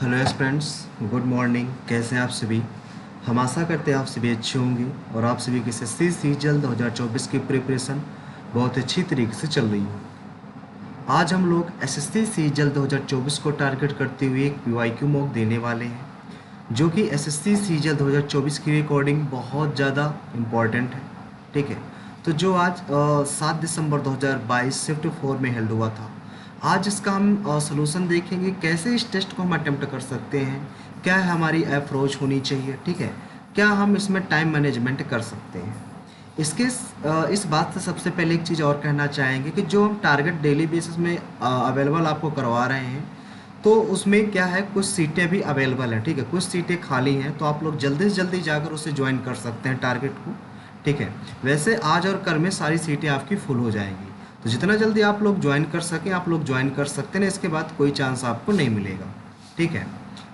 Hello friends, good morning. कैसे हैं आप सभी? हम आशा करते हैं आप सभी अच्छे होंगे और आप सभी की एसएससी जल्द 2024 की प्रिपरेशन बहुत अच्छी तरीके से चल रही है। आज हम लोग एसएससी जल्द 2024 को टारगेट करते हुए एक पीवाईक्यू मॉक देने वाले हैं, जो कि एसएससी जल्द 2024 की रिकॉर्डिंग बहुत ज़्यादा इम्पॉर्टेंट है। ठीक है, तो जो आज 7 दिसंबर 2022 शिफ्ट 4 में हेल्ड हुआ था, आज इसका हम सलूशन देखेंगे, कैसे इस टेस्ट को हम अटेम्प्ट कर सकते हैं, क्या हमारी अप्रोच होनी चाहिए, ठीक है, क्या हम इसमें टाइम मैनेजमेंट कर सकते हैं। इस बात से सबसे पहले एक चीज़ और कहना चाहेंगे कि जो हम टारगेट डेली बेसिस में अवेलेबल आपको करवा रहे हैं, तो उसमें क्या है, कुछ सीटें भी अवेलेबल हैं। ठीक है, कुछ सीटें खाली हैं, तो आप लोग जल्दी से जल्दी जाकर उसे ज्वाइन कर सकते हैं टारगेट को। ठीक है, वैसे आज और कल में सारी सीटें आपकी फुल हो जाएंगी, तो जितना जल्दी आप लोग ज्वाइन कर सकें आप लोग ज्वाइन कर सकते हैं। इसके बाद कोई चांस आपको नहीं मिलेगा। ठीक है,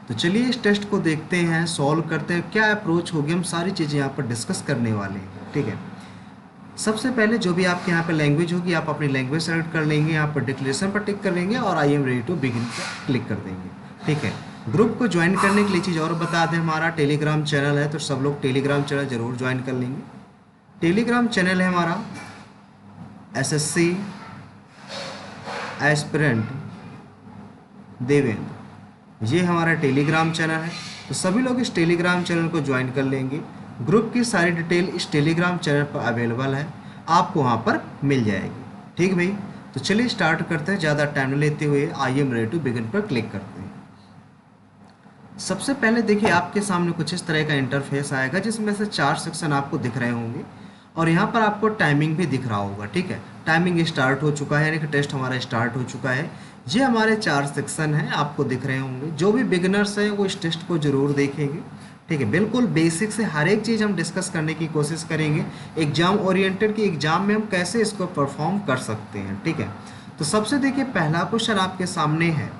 तो चलिए इस टेस्ट को देखते हैं, सॉल्व करते हैं, क्या अप्रोच होगी, हम सारी चीज़ें यहाँ पर डिस्कस करने वाले हैं। ठीक है, सबसे पहले जो भी आपके यहाँ पे लैंग्वेज होगी, आप अपनी लैंग्वेज सेलेक्ट कर लेंगे, यहाँ पर डिक्लेरेशन पर टिक कर लेंगे और I am ready to begin पर क्लिक कर देंगे। ठीक है, ग्रुप को ज्वाइन करने के लिए चीज़ और बता दें, हमारा टेलीग्राम चैनल है, तो सब लोग टेलीग्राम चैनल ज़रूर ज्वाइन कर लेंगे। टेलीग्राम चैनल है हमारा एसएससी एस्पिरेंट देवेंद्र, ये हमारा टेलीग्राम चैनल है, तो सभी लोग इस टेलीग्राम चैनल को ज्वाइन कर लेंगे। ग्रुप की सारी डिटेल इस टेलीग्राम चैनल पर अवेलेबल है, आपको वहाँ पर मिल जाएगी। ठीक भाई, तो चलिए स्टार्ट करते हैं, ज़्यादा टाइम न लेते हुए I am ready to begin पर क्लिक करते हैं। सबसे पहले देखिए आपके सामने कुछ इस तरह का इंटरफेस आएगा, जिसमें से 4 सेक्शन आपको दिख रहे होंगे और यहाँ पर आपको टाइमिंग भी दिख रहा होगा। ठीक है, टाइमिंग स्टार्ट हो चुका है, यानी कि टेस्ट हमारा स्टार्ट हो चुका है। ये हमारे 4 सेक्शन हैं, आपको दिख रहे होंगे। जो भी बिगिनर्स हैं वो इस टेस्ट को ज़रूर देखेंगे। ठीक है, बिल्कुल बेसिक से हर एक चीज़ हम डिस्कस करने की कोशिश करेंगे, एग्जाम ओरिएंटेड कि एग्जाम में हम कैसे इसको परफॉर्म कर सकते हैं। ठीक है, तो सबसे देखिए पहला क्वेश्चन आपके सामने है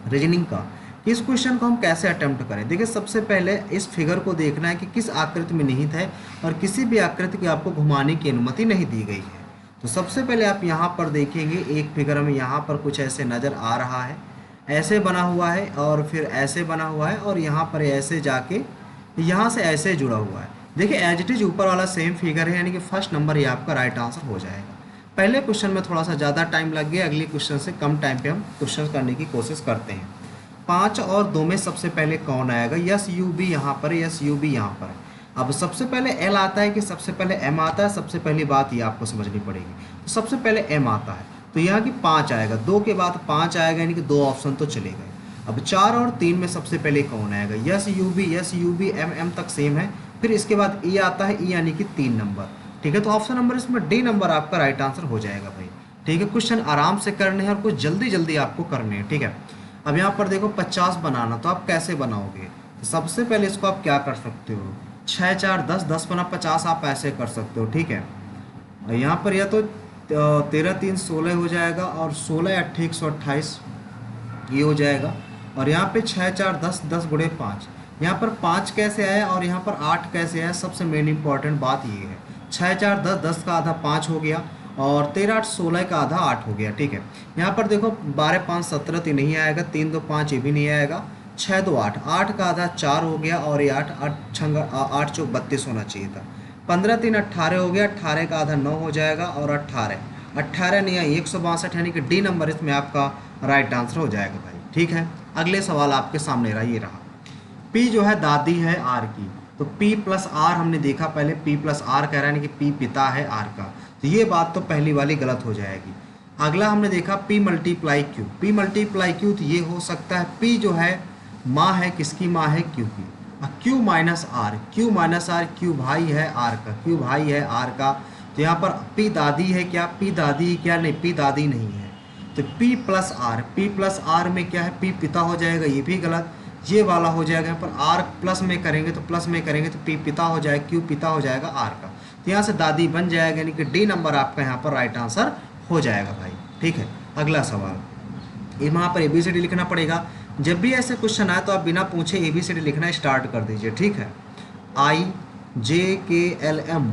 रीजनिंग का, कि इस क्वेश्चन को हम कैसे अटेम्प्ट करें। देखिए सबसे पहले इस फिगर को देखना है कि किस आकृति में निहित है और किसी भी आकृति की आपको घुमाने की अनुमति नहीं दी गई है। तो सबसे पहले आप यहाँ पर देखेंगे, एक फिगर में यहाँ पर कुछ ऐसे नज़र आ रहा है, ऐसे बना हुआ है और फिर ऐसे बना हुआ है और यहाँ पर ऐसे जाके यहाँ से ऐसे जुड़ा हुआ है। देखिए एज इट इज ऊपर वाला सेम फिगर है, यानी कि फर्स्ट नंबर ये आपका राइट आंसर हो जाएगा। पहले क्वेश्चन में थोड़ा सा ज़्यादा टाइम लग गया, अगले क्वेश्चन से कम टाइम पे हम क्वेश्चन करने की कोशिश करते हैं। 5 और 2 में सबसे पहले कौन आएगा? यस यू बी यहाँ पर, यस यू बी यहाँ पर है। अब सबसे पहले एल आता है कि सबसे पहले एम आता है, सबसे पहली बात ये आपको समझनी पड़ेगी। तो सबसे पहले एम आता है, तो यहाँ की 5 आएगा, 2 के बाद 5 आएगा, यानी कि 2 ऑप्शन तो चले गए। अब 4 और 3 में सबसे पहले कौन आएगा? S U B M M तक सेम है, फिर इसके बाद ई आता है, ई यानी कि 3 नंबर। ठीक है, तो ऑप्शन नंबर इसमें डी नंबर आपका राइट आंसर हो जाएगा भाई। ठीक है, क्वेश्चन आराम से करने हैं और कुछ जल्दी जल्दी आपको करने हैं। ठीक है, अब यहाँ पर देखो 50 बनाना, तो आप कैसे बनाओगे? तो सबसे पहले इसको आप क्या कर सकते हो, 6 4 10, 10 बना 50, आप ऐसे कर सकते हो। ठीक है, और यहाँ पर या तो 13 3 16 हो जाएगा और 16 8 128 ये हो जाएगा। और यहाँ पे 6 4 10, 10 गुणे 5, यहाँ पर 5 कैसे आया और यहाँ पर 8 कैसे आया? सबसे मेन इंपॉर्टेंट बात ये है, 6 4 10, 10 का आधा 5 हो गया और 13 8 16 का आधा 8 हो गया। ठीक है, यहाँ पर देखो 12 5 17 तो नहीं आएगा, 3 2 5 ये भी नहीं आएगा, 6 2 8, 8 का आधा 4 हो गया और ये 8 8 चौक 32 होना चाहिए था। 15 3 18 हो गया, 18 का आधा 9 हो जाएगा और 18 नहीं है 162, यानी कि डी नंबर इसमें आपका राइट आंसर हो जाएगा भाई। ठीक है, अगले सवाल आपके सामने रहा, ये रहा। पी जो है दादी है आर की, तो पी प्लस आर हमने देखा पहले, पी प्लस आर कह रहा है, यानी कि पी पिता है आर का, तो ये बात तो पहली वाली गलत हो जाएगी। अगला हमने देखा P multiply Q, P multiply Q, तो ये हो सकता है पी जो है माँ है, किसकी माँ है? क्यू की। Q minus R, Q minus R, Q भाई है आर का, क्यू भाई है आर का, तो यहाँ पर पी दादी है क्या? पी दादी क्या? नहीं, पी दादी नहीं है। तो P plus R, P plus R में क्या है? पी पिता हो जाएगा, ये भी गलत। ये वाला हो जाएगा, यहाँ पर आर प्लस में करेंगे तो प्लस में करेंगे तो पी पिता हो जाएगा, क्यू पिता हो जाएगा आर का, तो यहाँ से दादी बन जाएगा, यानी कि डी नंबर आपका यहाँ पर राइट आंसर हो जाएगा भाई। ठीक है, अगला सवाल, यहाँ पर ABCD लिखना पड़ेगा। जब भी ऐसे क्वेश्चन आए तो आप बिना पूछे ABCD लिखना स्टार्ट कर दीजिए। ठीक है, I J K L M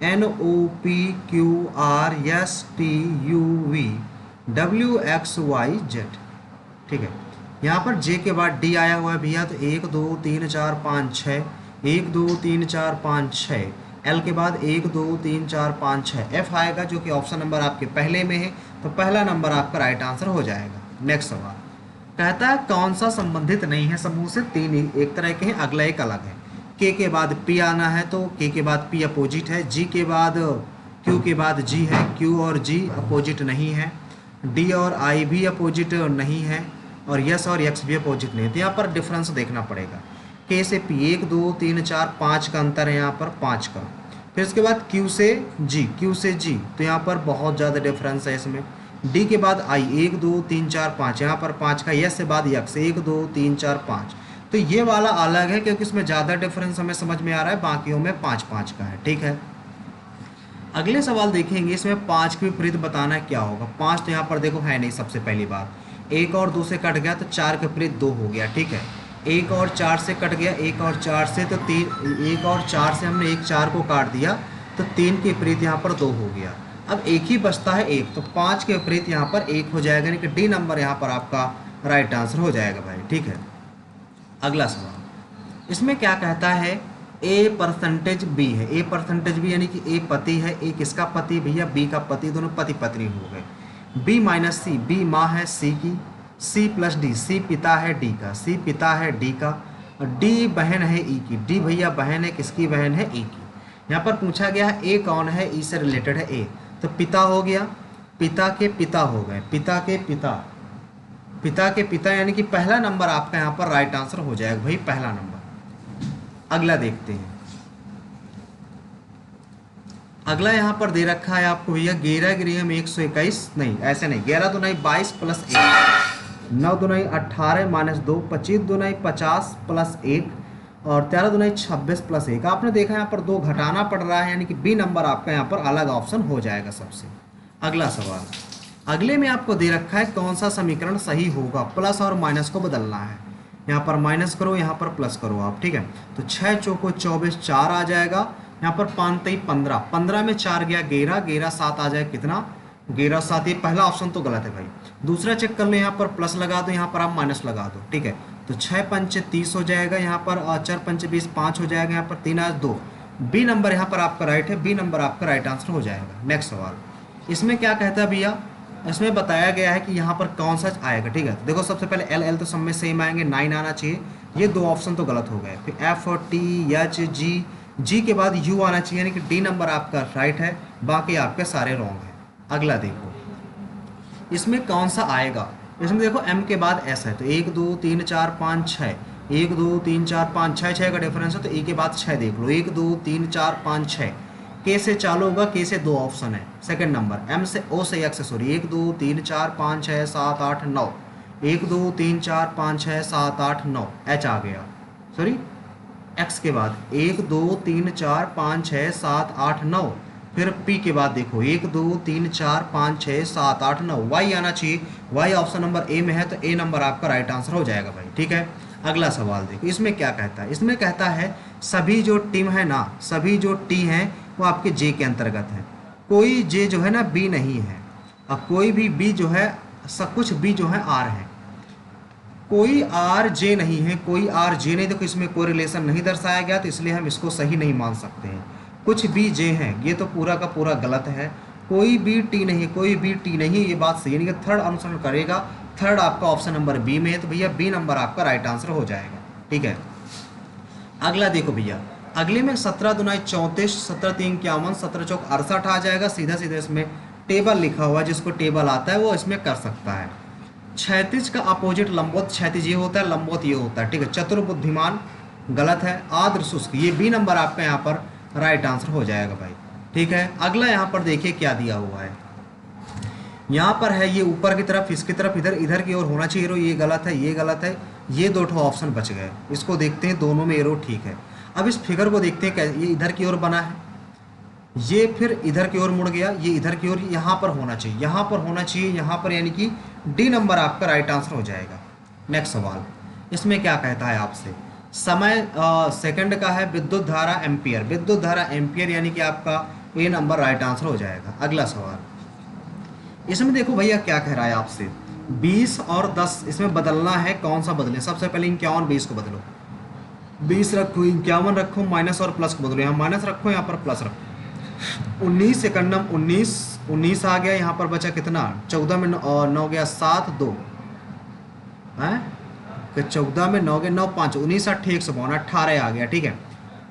N O P Q R S T U V W X Y Z। ठीक है, यहाँ पर जे के बाद डी आया हुआ है भैया, तो 1 2 3 4 5 6, 1 2 3 4 5 6। एल के बाद 1 2 3 4 5 6। एफ आएगा जो कि ऑप्शन नंबर आपके पहले में है, तो पहला नंबर आपका राइट आंसर हो जाएगा। नेक्स्ट सवाल कहता है कौन सा संबंधित नहीं है समूह से, तीन एक तरह के हैं, अगला एक अलग है। के बाद पी आना है, तो के बाद पी अपोजिट है। जी के बाद क्यू के बाद जी है, क्यू और जी अपोजिट नहीं है। डी और आई भी अपोजिट नहीं है, और यस और एक्स भी अपोजिट नहीं है। तो यहाँ पर डिफरेंस देखना पड़ेगा। के से पी 1 2 3 4 5 का अंतर है यहाँ पर, 5 का। फिर इसके बाद क्यू से जी, क्यू से जी, तो यहाँ पर बहुत ज़्यादा डिफरेंस है इसमें। डी के बाद आई 1 2 3 4 5, यहाँ पर 5 का। यस से बाद यक्स 1 2 3 4 5, तो ये वाला अलग है क्योंकि इसमें ज़्यादा डिफरेंस हमें समझ में आ रहा है, बाकियों में 5 5 का है। ठीक है, अगले सवाल देखेंगे। इसमें 5 के विपरीत बताना है क्या होगा। 5 तो यहाँ पर देखो है नहीं, सबसे पहली बात। 1 और 2 से कट गया तो 4 के विपरीत 2 हो गया। ठीक है, 1 और 4 से कट गया, 1 और 4 से, तो 3, 1 और 4 से हमने 1 4 को काट दिया, तो 3 के विपरीत यहाँ पर 2 हो गया। अब एक ही बचता है 1, तो 5 के विपरीत यहाँ पर 1 हो जाएगा, यानी कि डी नंबर यहाँ पर आपका राइट आंसर हो जाएगा भाई। ठीक है, अगला सवाल इसमें क्या कहता है, ए परसेंटेज बी है। ए परसेंटेज बी यानी कि ए पति है, ए किसका पति भैया, बी का पति, दोनों पति पत्नी हो गए। बी माइनस सी, बी माँ है सी की, सी प्लस डी, सी पिता है डी का, सी पिता है डी का, और डी बहन है ई की। डी भैया बहन है, किसकी बहन है, ई की। यहाँ पर पूछा गया है ए कौन है, ई से रिलेटेड है ए, तो पिता हो गया, पिता के पिता हो गए, पिता के पिता, पिता के पिता, यानी कि पहला नंबर आपका यहाँ पर राइट आंसर हो जाएगा भाई, पहला नंबर। अगला देखते हैं। अगला यहाँ पर दे रखा है आपको भैया, 11 गृह में 121, नहीं ऐसे नहीं, 11 दूनी 22 प्लस 1, 9 दूनी 18 माइनस 2, 25 दूनी 50 प्लस 1, और 13 दूनी 26 प्लस 1। आपने देखा यहाँ पर 2 घटाना पड़ रहा है, यानी कि बी नंबर आपका यहाँ पर अलग ऑप्शन हो जाएगा सबसे। अगला सवाल, अगले में आपको दे रखा है कौन सा समीकरण सही होगा, प्लस और माइनस को बदलना है। यहाँ पर माइनस करो, यहाँ पर प्लस करो आप। ठीक है, तो 6 चौको 24, 4 आ जाएगा। यहाँ पर 5 3 15, 15 में 4 गया 11, 11 7 आ जाए कितना, 11 7। ये पहला ऑप्शन तो गलत है भाई। दूसरा चेक कर लो, यहाँ पर प्लस लगा दो, यहाँ पर आप माइनस लगा दो। ठीक है, तो 6 पंचे 30 हो जाएगा, यहाँ पर 4 पंचे 20, 5 हो जाएगा, यहाँ पर 3 आज 2। बी नंबर यहाँ पर आपका राइट है, बी नंबर आपका राइट आंसर हो जाएगा। नेक्स्ट सवाल, इसमें क्या कहता है भैया, इसमें बताया गया है कि यहाँ पर कौन सा आएगा। ठीक है, तो देखो सबसे पहले एल एल तो सब में सेम आएंगे, 9 आना चाहिए, ये 2 ऑप्शन तो गलत हो गए। फिर एफ और टी एच जी, जी के बाद यू आना चाहिए, यानी कि डी नंबर आपका राइट है, बाकी आपके सारे रॉन्ग हैं। अगला देखो, इसमें कौन सा आएगा। इसमें देखो एम के बाद एस है, तो 1 2 3 4 5 6, 1 2 3 4 5 6, 6 का डिफरेंस है, तो ए के बाद 6 देख लो, 1 2 3 4 5 6। के से चालू होगा, के से 2 ऑप्शन है, सेकंड नंबर। एम से ओ से एक्स, सॉरी, 1 2 3 4 5 6 7 8 9, 1 2 3 4 5 6 7 8 9, एच आ गया, सॉरी एक्स के बाद 1 2 3 4 5 6 7 8 9। फिर पी के बाद देखो 1 2 3 4 5 6 7 8 9, वाई आना चाहिए, वाई ऑप्शन नंबर ए में है, तो ए नंबर आपका राइट आंसर हो जाएगा भाई। ठीक है, अगला सवाल देखो, इसमें क्या कहता है। इसमें कहता है सभी जो टीम है ना, सभी जो टी हैं वो आपके जे के अंतर्गत है, कोई जे जो है ना बी नहीं है, और कोई भी बी जो है, सब कुछ बी जो है आर है, कोई आर जे नहीं है, कोई आर जे नहीं। देखो इसमें कोई रिलेशन नहीं दर्शाया गया, तो इसलिए हम इसको सही नहीं मान सकते हैं। कुछ बी जे हैं, ये तो पूरा का पूरा गलत है। कोई बी टी नहीं, कोई बी टी नहीं, ये बात सही नहीं है। थर्ड अनुसरण करेगा, थर्ड आपका ऑप्शन नंबर बी में है, तो भैया बी नंबर आपका राइट आंसर हो जाएगा। ठीक है, अगला देखो भैया, अगले में 17 दूनी 34, 17 3 51, 17 चौक 68 आ जाएगा। सीधा सीधा इसमें टेबल लिखा हुआ है, जिसको टेबल आता है वो इसमें कर सकता है। क्षैतिज का अपोजिट लंबवत, क्षैतिज ये होता है, लंबवत ये होता है। ठीक है, चतुर्बुद्धिमान गलत है, आर्द्र शुष्क, ये बी नंबर आपका यहाँ पर राइट आंसर हो जाएगा भाई। ठीक है, अगला यहाँ पर देखिए क्या दिया हुआ है। यहाँ पर है ये ऊपर की तरफ, इसकी तरफ, इधर इधर की ओर होना चाहिए एरो, ये गलत है, ये गलत है, ये 2 ऑप्शन बच गए। इसको देखते हैं, दोनों में एरो ठीक है। अब इस फिगर को देखते हैं, कैसे ये इधर की ओर बना है, ये फिर इधर की ओर मुड़ गया, ये इधर की ओर, यहाँ पर होना चाहिए, यहाँ पर होना चाहिए, यहाँ पर, यानी कि डी नंबर आपका राइट आंसर हो जाएगा। नेक्स्ट सवाल, इसमें क्या कहता है आपसे, समय सेकंड का है, विद्युत धारा एम्पियर, विद्युत धारा एम्पियर, यानी कि आपका ए नंबर राइट आंसर हो जाएगा। अगला सवाल, इसमें देखो भैया क्या कह रहा है आपसे, 20 और 10 इसमें बदलना है, कौन सा बदले? सबसे पहले 51 20 को बदलो, 20 रखो, 51 रखो, माइनस और प्लस को बदलो, यहाँ माइनस रखो, यहाँ पर प्लस रखो। 19 सेकंडम 19, 19 आ गया, यहाँ पर बचा कितना? 14 में 9 गया 7 2 है, 14 में 9 गया 9 5 19 8 152 18 आ गया, ठीक है।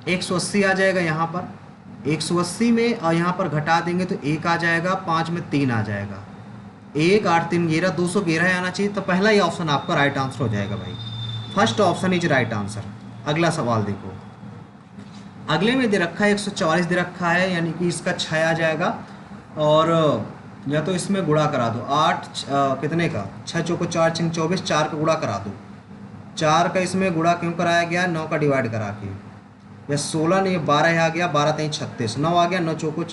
180 आ जाएगा यहाँ पर, 180 में और यहाँ पर घटा देंगे तो 1 आ जाएगा, 5 में 3 आ जाएगा, 1 8 3 11 211 आना चाहिए। तो पहला ही ऑप्शन आपका राइट आंसर हो जाएगा भाई, first option is right answer. अगला सवाल देखो, अगले में दे रखा है 144 दे रखा है, यानी कि इसका 6 आ जाएगा, और या तो इसमें गुणा करा दो 8 कितने का, 6 चौको 4 6 24, 4 का गुणा करा दो, 4 का इसमें गुणा क्यों कराया गया? 9 का डिवाइड करा के, या 16 नहीं 12 आ गया, 12 3 36, 9 आ गया, 9 चौको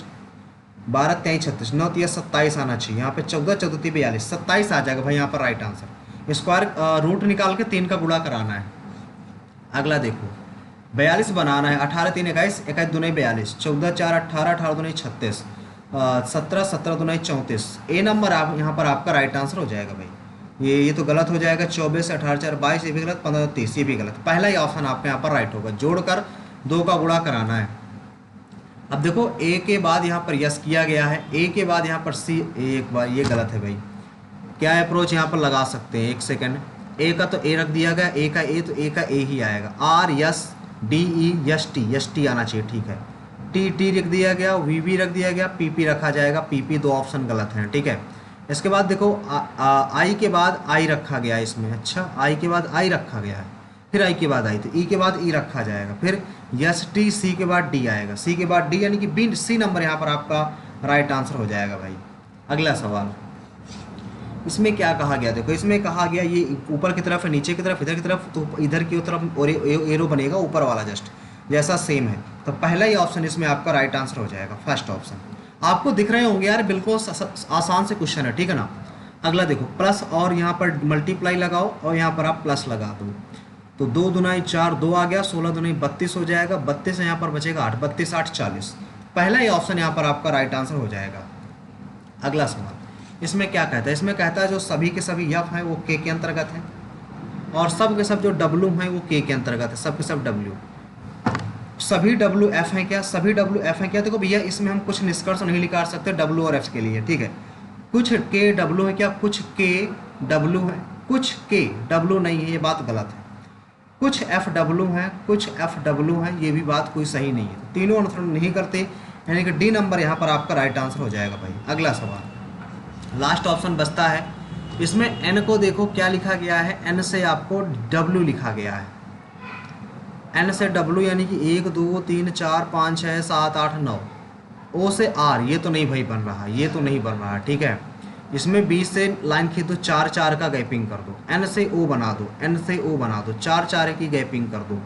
12 3 36, 9 3 27 आना चाहिए, यहाँ पे 14 14 3 42 27 आ जाएगा भाई यहाँ पर राइट आंसर। स्क्वायर रूट निकाल के 3 का गुणा कराना है। अगला देखो 42 बनाना है, 18 3 21 21 दूनी 42, 14 4 18 18 दूनी 36, 17 17 दूनी 34, ए नंबर आप यहाँ पर आपका राइट आंसर हो जाएगा भाई। ये तो गलत हो जाएगा, 24 18 4 22 ये भी गलत, 15 30 ये भी गलत। पहला ही ऑप्शन आपका यहाँ पर राइट होगा, जोड़कर 2 का गुणा कराना है। अब देखो ए के बाद यहाँ पर यस किया गया है, ए के बाद यहाँ पर सी, एक बार ये गलत है भाई, क्या अप्रोच यहाँ पर लगा सकते हैं? एक सेकेंड, ए का तो ए रख दिया गया, ए का ए, तो ए का ए ही आएगा, R S D E S T आना चाहिए, ठीक है। टी टी रख दिया गया, वी वी रख दिया गया, पी पी रखा जाएगा, पी पी, 2 ऑप्शन गलत हैं, ठीक है। इसके बाद देखो आई के बाद आई रखा गया है इसमें, अच्छा आई के बाद आई रखा गया है, फिर आई के बाद आई, तो ई के बाद ई रखा जाएगा, फिर यस टी, सी के बाद डी आएगा, सी के बाद डी, यानी कि बी सी नंबर यहाँ पर आपका राइट आंसर हो जाएगा भाई। अगला सवाल, इसमें क्या कहा गया? देखो इसमें कहा गया ये ऊपर की तरफ है, नीचे की तरफ, इधर की तरफ, तो इधर की तरफ और एरो बनेगा ऊपर वाला जस्ट जैसा सेम है, तो पहला ही ऑप्शन इसमें आपका राइट आंसर हो जाएगा, फर्स्ट ऑप्शन। आपको दिख रहे होंगे यार, बिल्कुल आसान से क्वेश्चन है, ठीक है ना। अगला देखो प्लस और यहाँ पर मल्टीप्लाई लगाओ और यहाँ पर आप प्लस लगा दो, तो 2 दूनाई 4 2 आ गया, 16 दूनाई 32 हो जाएगा, 32 यहाँ पर बचेगा 8, 32 8 40, पहला ही ऑप्शन यहाँ पर आपका राइट आंसर हो जाएगा। अगला सवाल, इसमें क्या कहता है? इसमें कहता है जो सभी के सभी यफ हैं वो के अंतर्गत हैं, और सब के सब जो डब्लू हैं वो के अंतर्गत है, सब के सब डब्ल्यू, सभी डब्ल्यू एफ हैं क्या? सभी डब्ल्यू एफ हैं क्या? देखो भैया इसमें हम कुछ निष्कर्ष नहीं निकाल सकते डब्ल्यू और एफ के लिए, ठीक है। कुछ के डब्ल्यू है क्या? कुछ के डब्ल्यू है, कुछ के डब्ल्यू नहीं है, ये बात गलत है। कुछ एफ डब्ल्यू हैं, कुछ एफ डब्ल्यू हैं, ये भी बात कोई सही नहीं है, तीनों अनुसरण नहीं करते, यानी कि डी नंबर यहाँ पर आपका राइट आंसर हो जाएगा भाई। अगला सवाल, लास्ट ऑप्शन बचता है, इसमें एन को देखो क्या लिखा गया है, एन से आपको डब्ल्यू लिखा गया है, एन से डब्ल्यू यानी कि 1 2 3 4 5 6 7 8 9, ओ से आर, ये तो नहीं भाई बन रहा, ये तो नहीं बन रहा, ठीक है। इसमें 20 से लाइन खींच दो, 4 4 का गैपिंग कर दो, एन से ओ बना दो, एन से ओ बना दो, 4 4 की गैपिंग कर दो,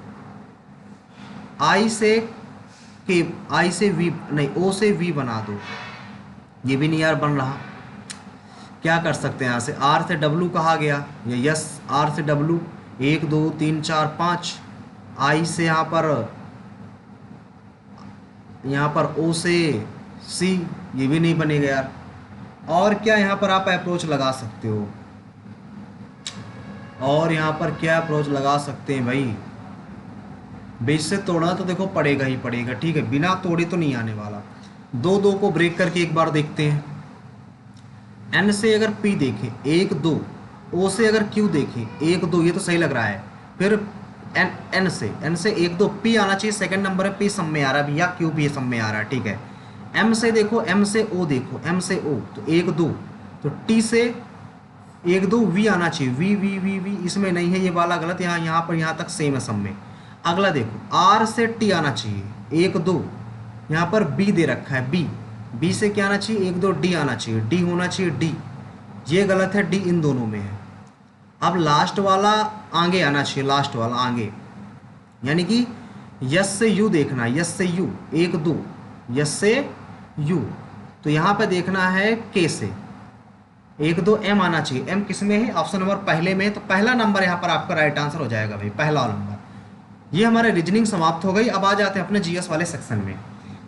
आई से के, आई से वी नहीं, ओ से वी बना दो, ये भी नहीं यार बन रहा, क्या कर सकते हैं यहाँ से? आर से डब्ल्यू कहा गया, या यस आर से डब्ल्यू, 1 2 3 4 5, आई से यहाँ पर ओ से सी, ये भी नहीं बनेगा यार। और क्या यहाँ पर आप अप्रोच लगा सकते हो? और यहाँ पर क्या अप्रोच लगा सकते हैं भाई? बीच से तोड़ना तो देखो पड़ेगा ही पड़ेगा, ठीक है, बिना तोड़े तो नहीं आने वाला। 2 2 को ब्रेक करके एक बार देखते हैं। एन से अगर पी देखें 1 2, ओ से अगर क्यू देखें 1 2, ये तो सही लग रहा है। फिर एन से 1 2, पी आना चाहिए, सेकंड नंबर है, पी सब में आ रहा है, या क्यू भी सब में आ रहा है, ठीक है। एम से देखो, एम से ओ देखो, एम से ओ तो 1 2, तो टी से 1 2, वी आना चाहिए, वी वी वी वी इसमें नहीं है, ये वाला गलत, यहाँ पर यहाँ तक सेम है सब में। अगला देखो आर से टी आना चाहिए 1 2, यहाँ पर बी दे रखा है, बी, बी से क्या आना चाहिए 1 2, डी आना चाहिए, डी होना चाहिए, डी, ये गलत है, डी इन दोनों में है। अब लास्ट वाला आगे आना चाहिए, लास्ट वाला आगे, यानी कि यस से यू देखना, यस से यू 1 2, यस से यू, तो यहाँ पे देखना है के से 1 2, एम आना चाहिए, एम किस में है? ऑप्शन नंबर पहले में, तो पहला नंबर यहाँ पर आपका राइट आंसर हो जाएगा भाई, पहला नंबर। ये हमारे रीजनिंग समाप्त हो गई। अब आ जाते हैं अपने जीएस वाले सेक्शन में।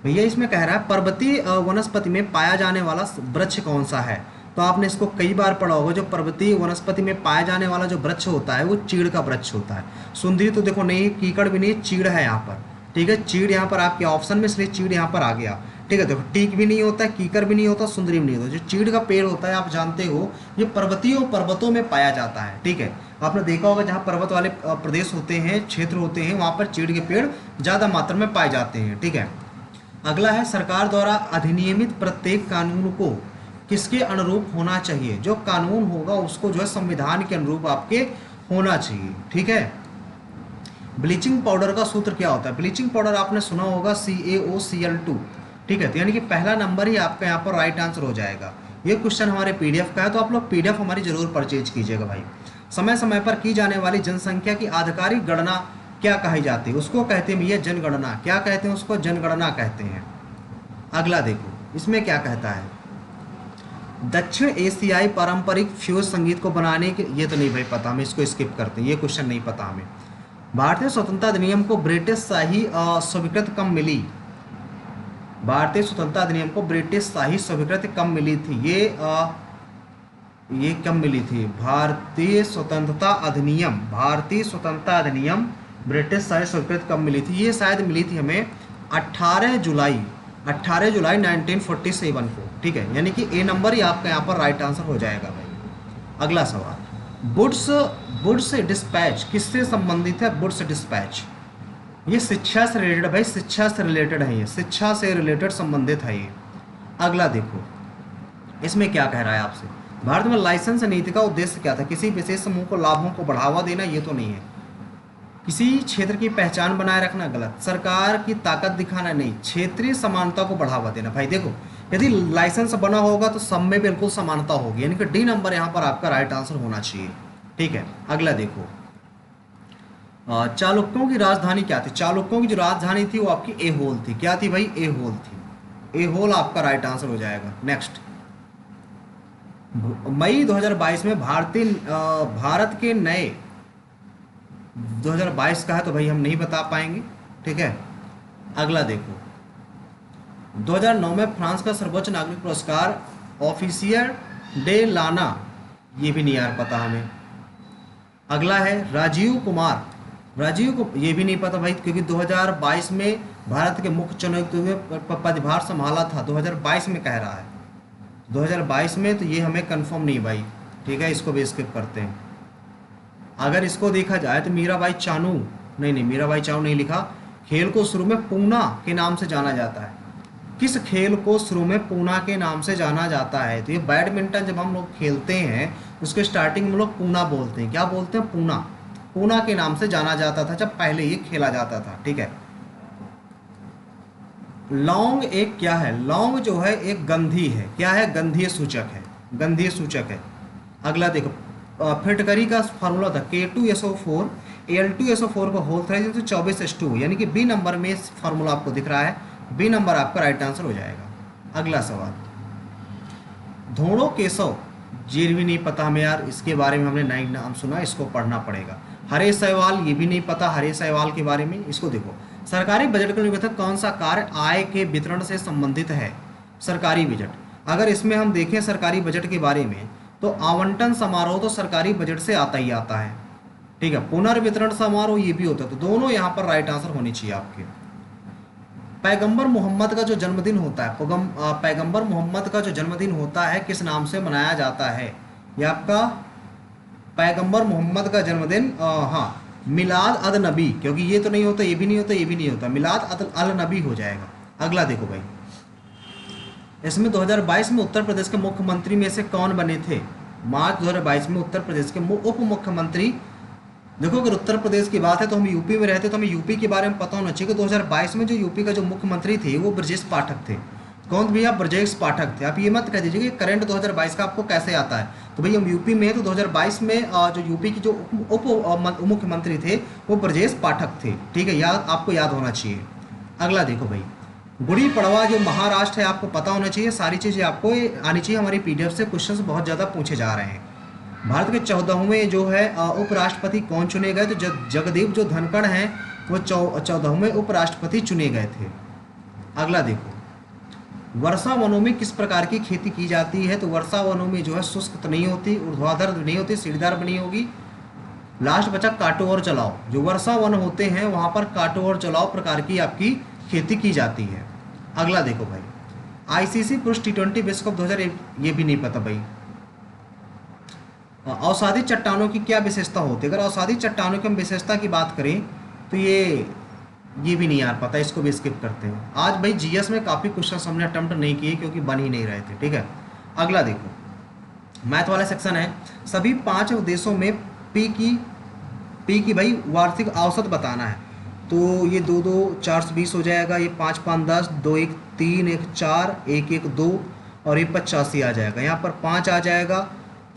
भैया इसमें कह रहा है पर्वतीय वनस्पति में पाया जाने वाला वृक्ष कौन सा है? तो आपने इसको कई बार पढ़ा होगा। जो पर्वतीय वनस्पति में पाया जाने वाला जो वृक्ष होता है वो चीड़ का वृक्ष होता है। सुंदरी तो देखो नहीं, कीकड़ भी नहीं, चीड़ है यहाँ पर, ठीक है। चीड़ यहाँ पर आपके ऑप्शन में, इसलिए चीड़ यहाँ पर आ गया, ठीक है। देखो टीक भी नहीं होता, कीकर भी नहीं होता, सुंदरी भी नहीं होता। जो चीड़ का पेड़ होता है आप जानते हो, ये पर्वतीय पर्वतों में पाया जाता है, ठीक है। आपने देखा होगा जहाँ पर्वत वाले प्रदेश होते हैं, क्षेत्र होते हैं, वहाँ पर चीड़ के पेड़ ज़्यादा मात्रा में पाए जाते हैं, ठीक है। अगला है, सरकार द्वारा अधिनियमित प्रत्येक कानून को किसके अनुरूप होना चाहिए। जो कानून होगा उसको जो है संविधान के अनुरूप आपके होना चाहिए, ठीक है। ब्लीचिंग पाउडर का सूत्र क्या होता है। ब्लीचिंग पाउडर आपने सुना होगा CaOCl2, ठीक है। तो यानी कि पहला नंबर ही आपका यहाँ पर राइट आंसर हो जाएगा। ये क्वेश्चन हमारे PDF का है, तो आप लोग PDF हमारी जरूर परचेज कीजिएगा भाई। समय समय पर की जाने वाली जनसंख्या की आधिकारिक गणना क्या कही जाती है। उसको कहते हैं भैया जनगणना। क्या कहते हैं उसको, जनगणना कहते हैं। अगला देखो इसमें क्या कहता है, दक्षिण एशियाई पारंपरिक फ्यूज संगीत को बनाने के, ये तो नहीं भाई पता, हमें इसको स्किप करते हैं, ये क्वेश्चन नहीं पता हमें। भारतीय स्वतंत्रता अधिनियम को ब्रिटिश शाही स्वीकृति कब मिली। भारतीय स्वतंत्रता अधिनियम को ब्रिटिश शाही स्वीकृति कब मिली थी। ये कब मिली थी। भारतीय स्वतंत्रता अधिनियम, भारतीय स्वतंत्रता अधिनियम ब्रिटिश शाही स्वीकृति कब मिली थी। ये शायद मिली थी हमें 18 जुलाई 1947 को, ठीक है। यानी कि ए नंबर ही आपका यहाँ पर राइट आंसर हो जाएगा भाई। अगला सवाल, वुड्स डिस्पैच किससे संबंधित है। वुड्स डिस्पैच ये शिक्षा से रिलेटेड भाई, शिक्षा से रिलेटेड है, ये शिक्षा से रिलेटेड संबंधित है ये। अगला देखो इसमें क्या कह रहा है आपसे, भारत में लाइसेंस नीति का उद्देश्य क्या था। किसी विशेष समूह को लाभों को बढ़ावा देना, ये तो नहीं है। किसी क्षेत्र की पहचान बनाए रखना, गलत। सरकार की ताकत दिखाना, नहीं। क्षेत्रीय समानता को बढ़ावा देना, भाई देखो यदि लाइसेंस बना होगा तो सब में बिल्कुल समानता होगी, यानी कि डी नंबर यहाँ पर आपका राइट आंसर होना चाहिए, ठीक है। अगला देखो, चालुक्यों की राजधानी क्या थी। चालुक्यों की जो राजधानी थी वो आपकी एहोल थी। क्या थी भाई, एहोल थी। एहोल आपका राइट आंसर हो जाएगा। नेक्स्ट, मई 2022 में भारत के नए 2022 का है तो भाई हम नहीं बता पाएंगे, ठीक है। अगला देखो, 2009 में फ्रांस का सर्वोच्च नागरिक पुरस्कार ऑफिसियर डे लाना, ये भी नहीं यार पता हमें। अगला है राजीव कुमार, राजीव को ये भी नहीं पता भाई, क्योंकि 2022 में भारत के मुख्य चुनाव में पदभार संभाला था, 2022 में कह रहा है 2022 में, तो ये हमें कंफर्म नहीं भाई, ठीक है। इसको भी स्किप करते हैं। अगर इसको देखा जाए तो मीराबाई चानू, नहीं मीराबाई चानू नहीं लिखा। खेल को शुरू में पूना के नाम से जाना जाता है। किस खेल को शुरू में पूना के नाम से जाना जाता है। तो ये बैडमिंटन जब हम लोग खेलते हैं उसके स्टार्टिंग में लोग पूना बोलते हैं। क्या बोलते हैं, पूना। पूना के नाम से जाना जाता था जब पहले ये खेला जाता था, ठीक है। लौंग एक क्या है, लौंग जो है एक गंधी है। क्या है, गंधीय सूचक है, गंधीय सूचक है। अगला देखो, फिटकरी का फार्मूला था K2SO4 Al2SO4 का होल साइज 24:2, यानी कि बी नंबर में इस फार्मूला आपको दिख रहा है, बी नंबर आपका राइट आंसर हो जाएगा। अगला सवाल, धोड़ो केशव, ये भी नहीं पता हमें यार, इसके बारे में हमने नई नाम सुना, इसको पढ़ना पड़ेगा। हरेश सहवाल, ये भी नहीं पता हरेश सहवाल के बारे में। इसको देखो, सरकारी बजट के निबंधक कौन सा कार्य आय के वितरण से संबंधित है। सरकारी बजट, अगर इसमें हम देखें सरकारी बजट के बारे में तो आवंटन समारोह तो सरकारी बजट से आता ही आता है, ठीक है। पुनर्वितरण समारोह ये भी होता है, तो दोनों यहाँ पर राइट आंसर होनी चाहिए आपके। पैगंबर मोहम्मद का जो जन्मदिन होता है, पैगंबर मोहम्मद का जो जन्मदिन होता है किस नाम से मनाया जाता है। ये आपका पैगंबर मोहम्मद का जन्मदिन, हाँ, मिलाद अद नबी, क्योंकि ये तो नहीं होता, ये भी नहीं होता, ये भी नहीं होता, मिलाद अल नबी हो जाएगा। अगला देखो भाई, इसमें 2022 में उत्तर प्रदेश के मुख्यमंत्री में से कौन बने थे। मार्च 2022 में उत्तर प्रदेश के उप मुख्यमंत्री, देखो अगर उत्तर प्रदेश की बात है तो हम यूपी में रहते तो हमें यूपी के बारे में पता होना चाहिए कि 2022 में जो यूपी का जो मुख्यमंत्री थे वो ब्रजेश पाठक थे। कौन भैया, ब्रजेश पाठक थे। आप ये मत कह दीजिए कि करंट 2022 का आपको कैसे आता है, तो भैया हम यूपी में है तो 2022 में जो यूपी की जो उप मुख्यमंत्री थे वो ब्रजेश पाठक थे, ठीक है। याद, आपको याद होना चाहिए। अगला देखो भाई, गुड़ी पड़वा जो महाराष्ट्र है आपको पता होना चाहिए, सारी चीज़ें आपको आनी चाहिए। हमारी PDF से क्वेश्चंस बहुत ज़्यादा पूछे जा रहे हैं। भारत के 14वें जो है उपराष्ट्रपति कौन चुने गए, तो जगदीप जो धनखड़ हैं वो 14वें उपराष्ट्रपति चुने गए थे। अगला देखो, वर्षा वनों में किस प्रकार की खेती की जाती है? तो वर्षा वनों में जो है शुष्क तो नहीं होती, ऊर्ध्वाधर नहीं होती, सीढ़ीदार बनी होगी। लास्ट बचा काटो और जलाओ। जो वर्षा वन होते हैं वहां पर काटो और जलाओ प्रकार की आपकी खेती की जाती है। अगला देखो भाई, आईसीसी पुरुष T20 विश्व कप 2000, ये भी नहीं पता भाई। अवसादी चट्टानों की क्या विशेषता होती है? अगर अवसादी चट्टानों की हम विशेषता की बात करें तो ये भी नहीं यार पता, इसको भी स्किप करते हैं। आज भाई जीएस में काफ़ी क्वेश्चन हमने अटेम्प्ट नहीं किए क्योंकि बन ही नहीं रहे थे, ठीक है। अगला देखो, मैथ वाला सेक्शन है। सभी 5 देशों में पी की भाई वार्षिक औसत बताना है। तो ये 2 2 420 हो जाएगा, ये 5 5 10, 2 1 3, 1 4, 1 1 2 और ये 85 आ जाएगा। यहाँ पर 5 आ जाएगा,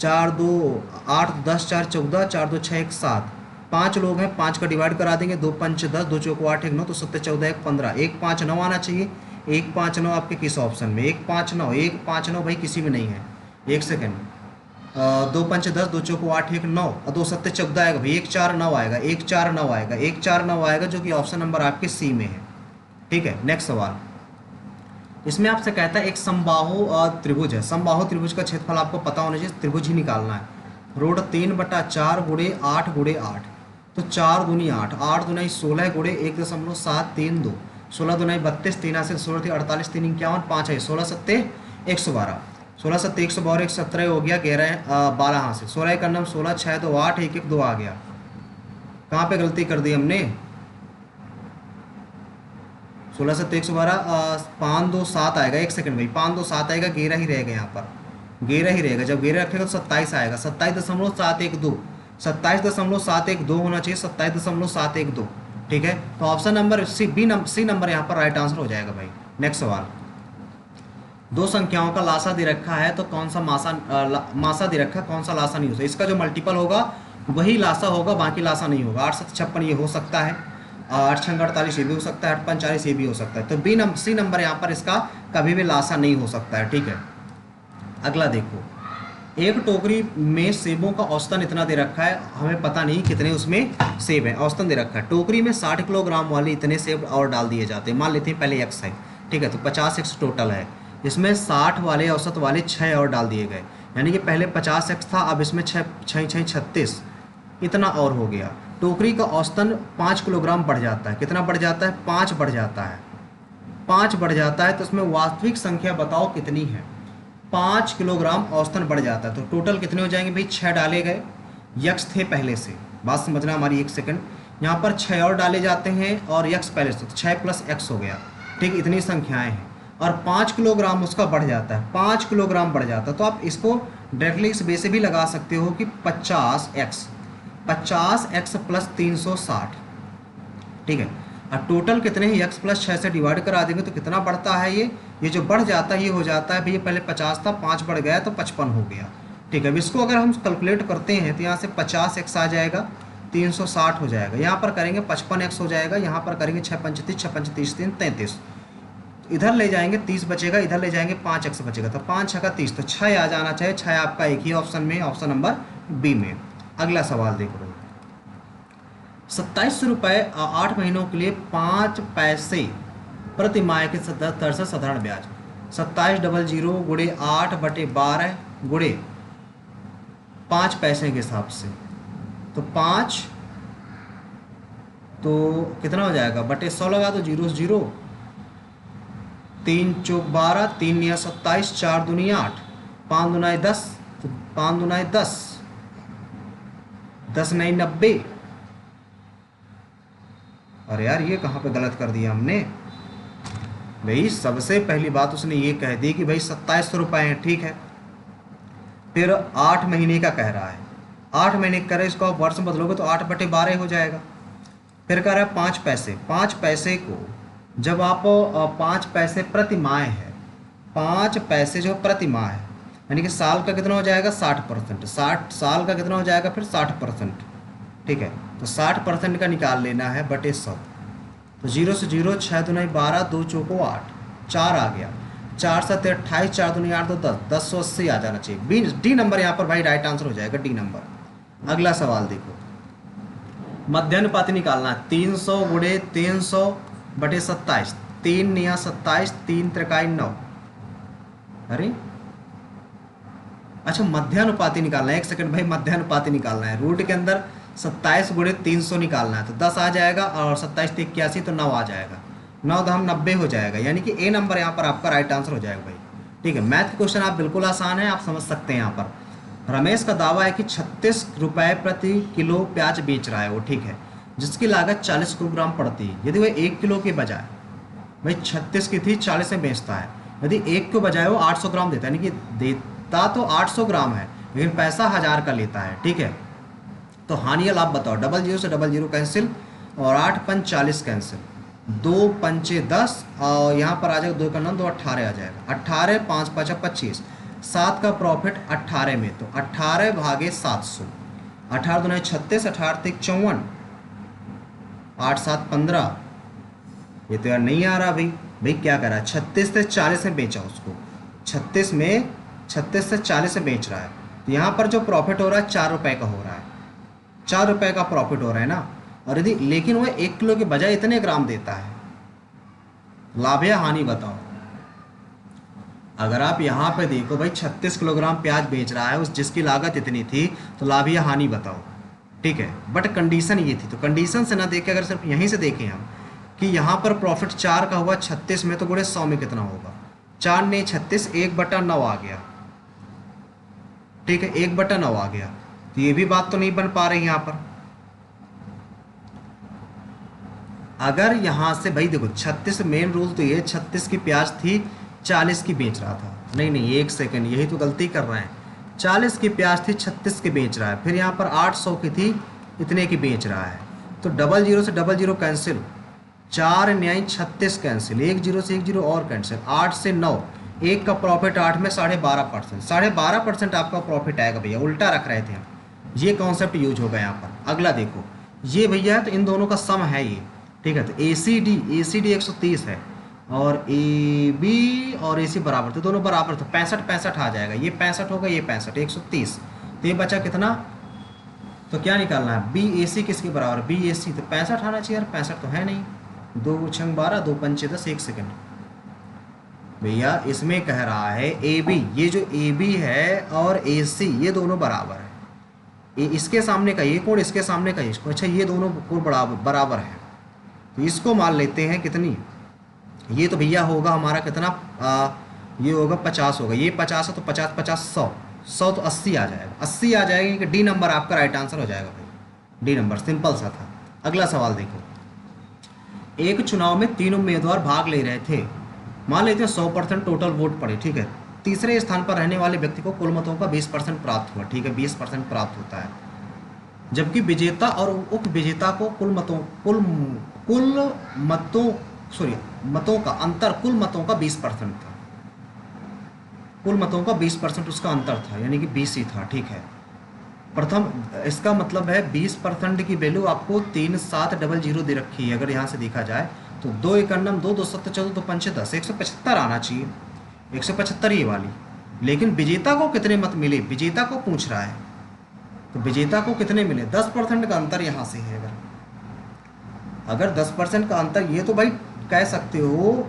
4 2 8 10 4 14, 4 2 6 1 7। 5 लोग हैं, 5 का डिवाइड करा देंगे, 2 5 10, 2 चौको 8 1 9, तो 7 14 1 15, 1 5 9 आना चाहिए। 1 5 9 आपके किस ऑप्शन में? 1 5 9, 1 5 9 भाई किसी में नहीं है। एक सेकेंड, 2 5 10, 2 चौको 8 1 9 और 2 7 14 आएगा भाई, 1 4 9 आएगा, 1 4 9 आएगा, 1 4 9 आएगा, जो कि ऑप्शन नंबर आपके सी में है, ठीक है। नेक्स्ट सवाल, इसमें आपसे कहता है एक समबाहु त्रिभुज है। समबाहु त्रिभुज का क्षेत्रफल आपको पता होना चाहिए, त्रिभुज ही निकालना है। रोड 3/4 गुणे 8 गुणे 8, तो 4 दूनी 8, 8 दूनी 16 गुणे 1.732, 16 दूनी 32, 3 से 16 थी 48, 3 51, 5 है 16 सत्ते 112, 16 सत्ते 112, 1 17 हो गया, 11 12 हाथ से 16 का नाम 16, 6 2 8, 1 1 2 आ गया। कहाँ पे गलती कर दी हमने? 16 सत्ते 112, 5 2 7 आएगा। एक सेकंड भाई, 5 2 7 आएगा, गेरा ही रहेगा यहाँ पर, गेरा ही रहेगा। जब गेरा रखेगा तो 27 आएगा, 27.712, 27.712 होना चाहिए, 27.712, ठीक है। तो ऑप्शन नंबर सी नंबर यहाँ पर राइट आंसर हो जाएगा भाई। नेक्स्ट सवाल, 2 संख्याओं का लासा दे रखा है, तो कौन सा मासा दे रखा है, कौन सा लासा नहीं हो सकता? इसका जो मल्टीपल होगा वही लासा होगा, बाकी लासा नहीं होगा। 8 7 56 ये हो सकता है, 8 6 48 ये भी हो सकता है, 8 5 40 ये भी हो सकता है। तो सी नंबर यहाँ पर इसका कभी भी लासा नहीं हो सकता है, ठीक है। अगला देखो, एक टोकरी में सेबों का औसतन इतना दे रखा है, हमें पता नहीं कितने उसमें सेब हैं, औसतन दे रखा है। टोकरी में 60 किलोग्राम वाले इतने सेब और डाल दिए जाते हैं, मान लेते हैं पहले x है, ठीक है। तो 50x टोटल है, इसमें 60 वाले औसत वाले 6 और डाल दिए गए, यानी कि पहले 50x था, अब इसमें 6 6 6 36 इतना और हो गया। टोकरी का औसतन 5 किलोग्राम बढ़ जाता है। कितना बढ़ जाता है? 5 बढ़ जाता है, 5 बढ़ जाता है। तो इसमें वास्तविक संख्या बताओ कितनी है? 5 किलोग्राम औसतन बढ़ जाता है। तो टोटल कितने हो जाएंगे भाई? 6 डाले गए, यक्स थे पहले से, बात समझना हमारी। एक सेकंड, यहाँ पर 6 और डाले जाते हैं और यक्स पहले से, तो 6 + x हो गया, ठीक। इतनी संख्याएं हैं और 5 किलोग्राम उसका बढ़ जाता है, 5 किलोग्राम बढ़ जाता है। तो आप इसको डायरेक्टली इस वे से भी लगा सकते हो कि 50x + 360, ठीक है। और टोटल कितने हैं? x + 6 से डिवाइड करा देंगे तो कितना बढ़ता है? ये जो बढ़ जाता है ये हो जाता है भैया, पहले 50 था, 5 बढ़ गया तो 55 हो गया, ठीक है। अब इसको अगर हम कैलकुलेट करते हैं तो यहाँ से 50x आ जाएगा, 360 हो जाएगा, यहाँ पर करेंगे 55x हो जाएगा, यहाँ पर करेंगे 6 35, 6 5 30 3 33, इधर ले जाएंगे 30 बचेगा, इधर ले जाएंगे 5x बचेगा, तो 5 6 का 30, तो 6 आ जाना चाहिए। 6 आपका एक ही ऑप्शन में, ऑप्शन नंबर बी में। अगला सवाल देखो, 27 रुपये 8 महीनों के लिए 5 पैसे प्रति माह के दर से साधारण ब्याज, 2700 गुणे 8/12 गुणे 5 पैसे के हिसाब से, तो 5 तो कितना हो जाएगा? बटे 100 लगा दो, 0 0, 3 चौक 12, 3 × 27, 4 दूनी 8, 5 दूना 10, तो 5 दूना 10, 10 9 90। अरे यार ये कहाँ पे गलत कर दिया हमने भाई? सबसे पहली बात उसने ये कह दी कि भाई 2700 रुपये हैं, ठीक है। फिर 8 महीने का कह रहा है, 8 महीने का करे, इसको आप वर्ष में बदलोगे तो 8/12 हो जाएगा। फिर कह रहा है 5 पैसे, 5 पैसे को जब आप 5 पैसे प्रति माह है, 5 पैसे जो प्रति माह है, यानी कि साल का कितना हो जाएगा? 60%, 60 साल का कितना हो जाएगा फिर? 60%, ठीक है। तो 60% का निकाल लेना है बटे 100, तो 0 से 0, 6 दूनी 12, 2 चौको 8, 4 आ गया, 4 7 28, 4 दूनी 8 तो 10, 10 से 80 आ जाना चाहिए। डी नंबर यहाँ पर भाई राइट आंसर हो जाएगा, डी नंबर। अगला सवाल देखो, मध्यानुपाती निकालना है। 300 गुणे 300 बटे 27, 3 × 27, 3 × 9, अरे अच्छा, मध्यानुपाती निकालना है, एक सेकंड भाई, मध्यानुपाती निकालना है। रूट के अंदर 27 गुणे 300 निकालना है, तो 10 आ जाएगा, और 27 से 81 तो 9 आ जाएगा, 9 दम 90 हो जाएगा, यानी कि ए नंबर यहाँ पर आपका राइट आंसर हो जाएगा भाई। ठीक है, मैथ के क्वेश्चन आप बिल्कुल आसान है, आप समझ सकते हैं। यहाँ पर रमेश का दावा है कि 36 रुपये प्रति किलो प्याज बेच रहा है वो, ठीक है, जिसकी लागत 40 किलोग्राम पड़ती है। यदि वह 1 किलो के बजाय, भाई 36 की थी, 40 में बेचता है, यदि 1 के बजाय वो 800 ग्राम देता है, यानी कि देता तो 800 ग्राम है लेकिन पैसा 1000 का लेता है, ठीक है। तो हानि लाभ बताओ, 00 से 00 कैंसिल, और 8 पंच 40 कैंसिल, 2 पंचे 10, और यहाँ पर आ जाएगा 2 का 9, 2 18 आ जाएगा, 18 5 5 25, 7 का प्रॉफिट 18 में, तो 18 भागे 700, 18 दूना 36, 18 3 54, 8 7 15। ये तो यार नहीं आ रहा भाई, भाई क्या कर रहा है, 36 से 40 में बेचा उसको, 36 से 40 में बेच रहा है, तो यहाँ पर जो प्रॉफिट हो रहा है 4 रुपये का हो रहा है, 4 रुपये का प्रॉफिट हो रहा है ना। और यदि लेकिन वह 1 किलो के बजाय इतने ग्राम देता है, लाभ या हानि बताओ। अगर आप यहाँ पे देखो भाई, 36 किलोग्राम प्याज बेच रहा है उस जिसकी लागत इतनी थी, तो लाभ या हानि बताओ, ठीक है। बट कंडीशन ये थी, तो कंडीशन से ना देखे, अगर सिर्फ यहीं से देखें हम कि यहाँ पर प्रॉफिट 4 का हुआ 36 में, तो गुणे 100 में कितना होगा, 4 ने 36, 1/9 आ गया, ठीक है, 1/9 आ गया। तो ये भी बात तो नहीं बन पा रही यहाँ पर। अगर यहाँ से भाई देखो 36 मेन रूल तो ये, 36 की प्याज थी, 40 की बेच रहा था, नहीं नहीं एक सेकंड, यही तो गलती कर रहे हैं, 40 की प्याज थी, 36 की बेच रहा है, फिर यहाँ पर 800 की थी, इतने की बेच रहा है, तो 00 से 00 कैंसिल, 4 न्याय 36 कैंसिल, 10 से 10 और कैंसिल, 8 से 9, 1 का प्रॉफिट 8 में 12.5%, 12.5% आपका प्रॉफिट आएगा भैया, उल्टा रख रहे थे हम, ये कॉन्सेप्ट यूज होगा यहाँ पर। अगला देखो, ये भैया तो इन दोनों का सम है ये, ठीक है, तो ए सी डी 130 है, और ए बी और ए सी बराबर, तो दोनों बराबर, तो 65 आ जाएगा, ये 65 होगा, ये 65, 130, तो ये बचा कितना, तो क्या निकालना है, बी ए सी किसके बराबर, बी ए सी, तो 65 आना चाहिए यार, 65 तो है नहीं, 2 छंग 12, 2 पंचे 10, 1 सेकंड भैया, इसमें कह रहा है ए बी, ये जो ए बी है और ए सी ये दोनों बराबर है, ये इसके सामने का ये कोण, इसके सामने का ये कोण, अच्छा ये दोनों कोण बराबर है, तो इसको मान लेते हैं कितनी, ये तो भैया होगा हमारा कितना, ये होगा 50 होगा, ये 50 है, तो 50 50 100, 100 तो 80 आ जाएगा, 80 आ जाएगा, कि डी नंबर आपका राइट आंसर हो जाएगा भाई, डी नंबर, सिंपल सा था। अगला सवाल देखो, एक चुनाव में 3 उम्मीदवार भाग ले रहे थे, मान लेते हैं 100% टोटल वोट पड़े, ठीक है, तीसरे स्थान पर रहने वाले व्यक्ति को कुल मतों का 20% प्राप्त हुआ, ठीक है, 20% प्राप्त होता है, जबकि विजेता और उप विजेता को कुल मतों सॉरी मतों का अंतर, कुल मतों का 20% था, कुल मतों का 20% उसका अंतर था, यानी कि 20 ही था, ठीक है। प्रथम, इसका मतलब है 20% की वैल्यू आपको 3700 दे रखी है, अगर यहाँ से देखा जाए तो 2 एकन्नम 2, 2 7 14, 2 पंचे 10, 175 आना चाहिए, 175 ये वाली। लेकिन विजेता को कितने मत मिले, विजेता को पूछ रहा है, तो विजेता को कितने मिले, 10% का अंतर यहाँ से है। अगर 10% का अंतर, ये तो भाई कह सकते हो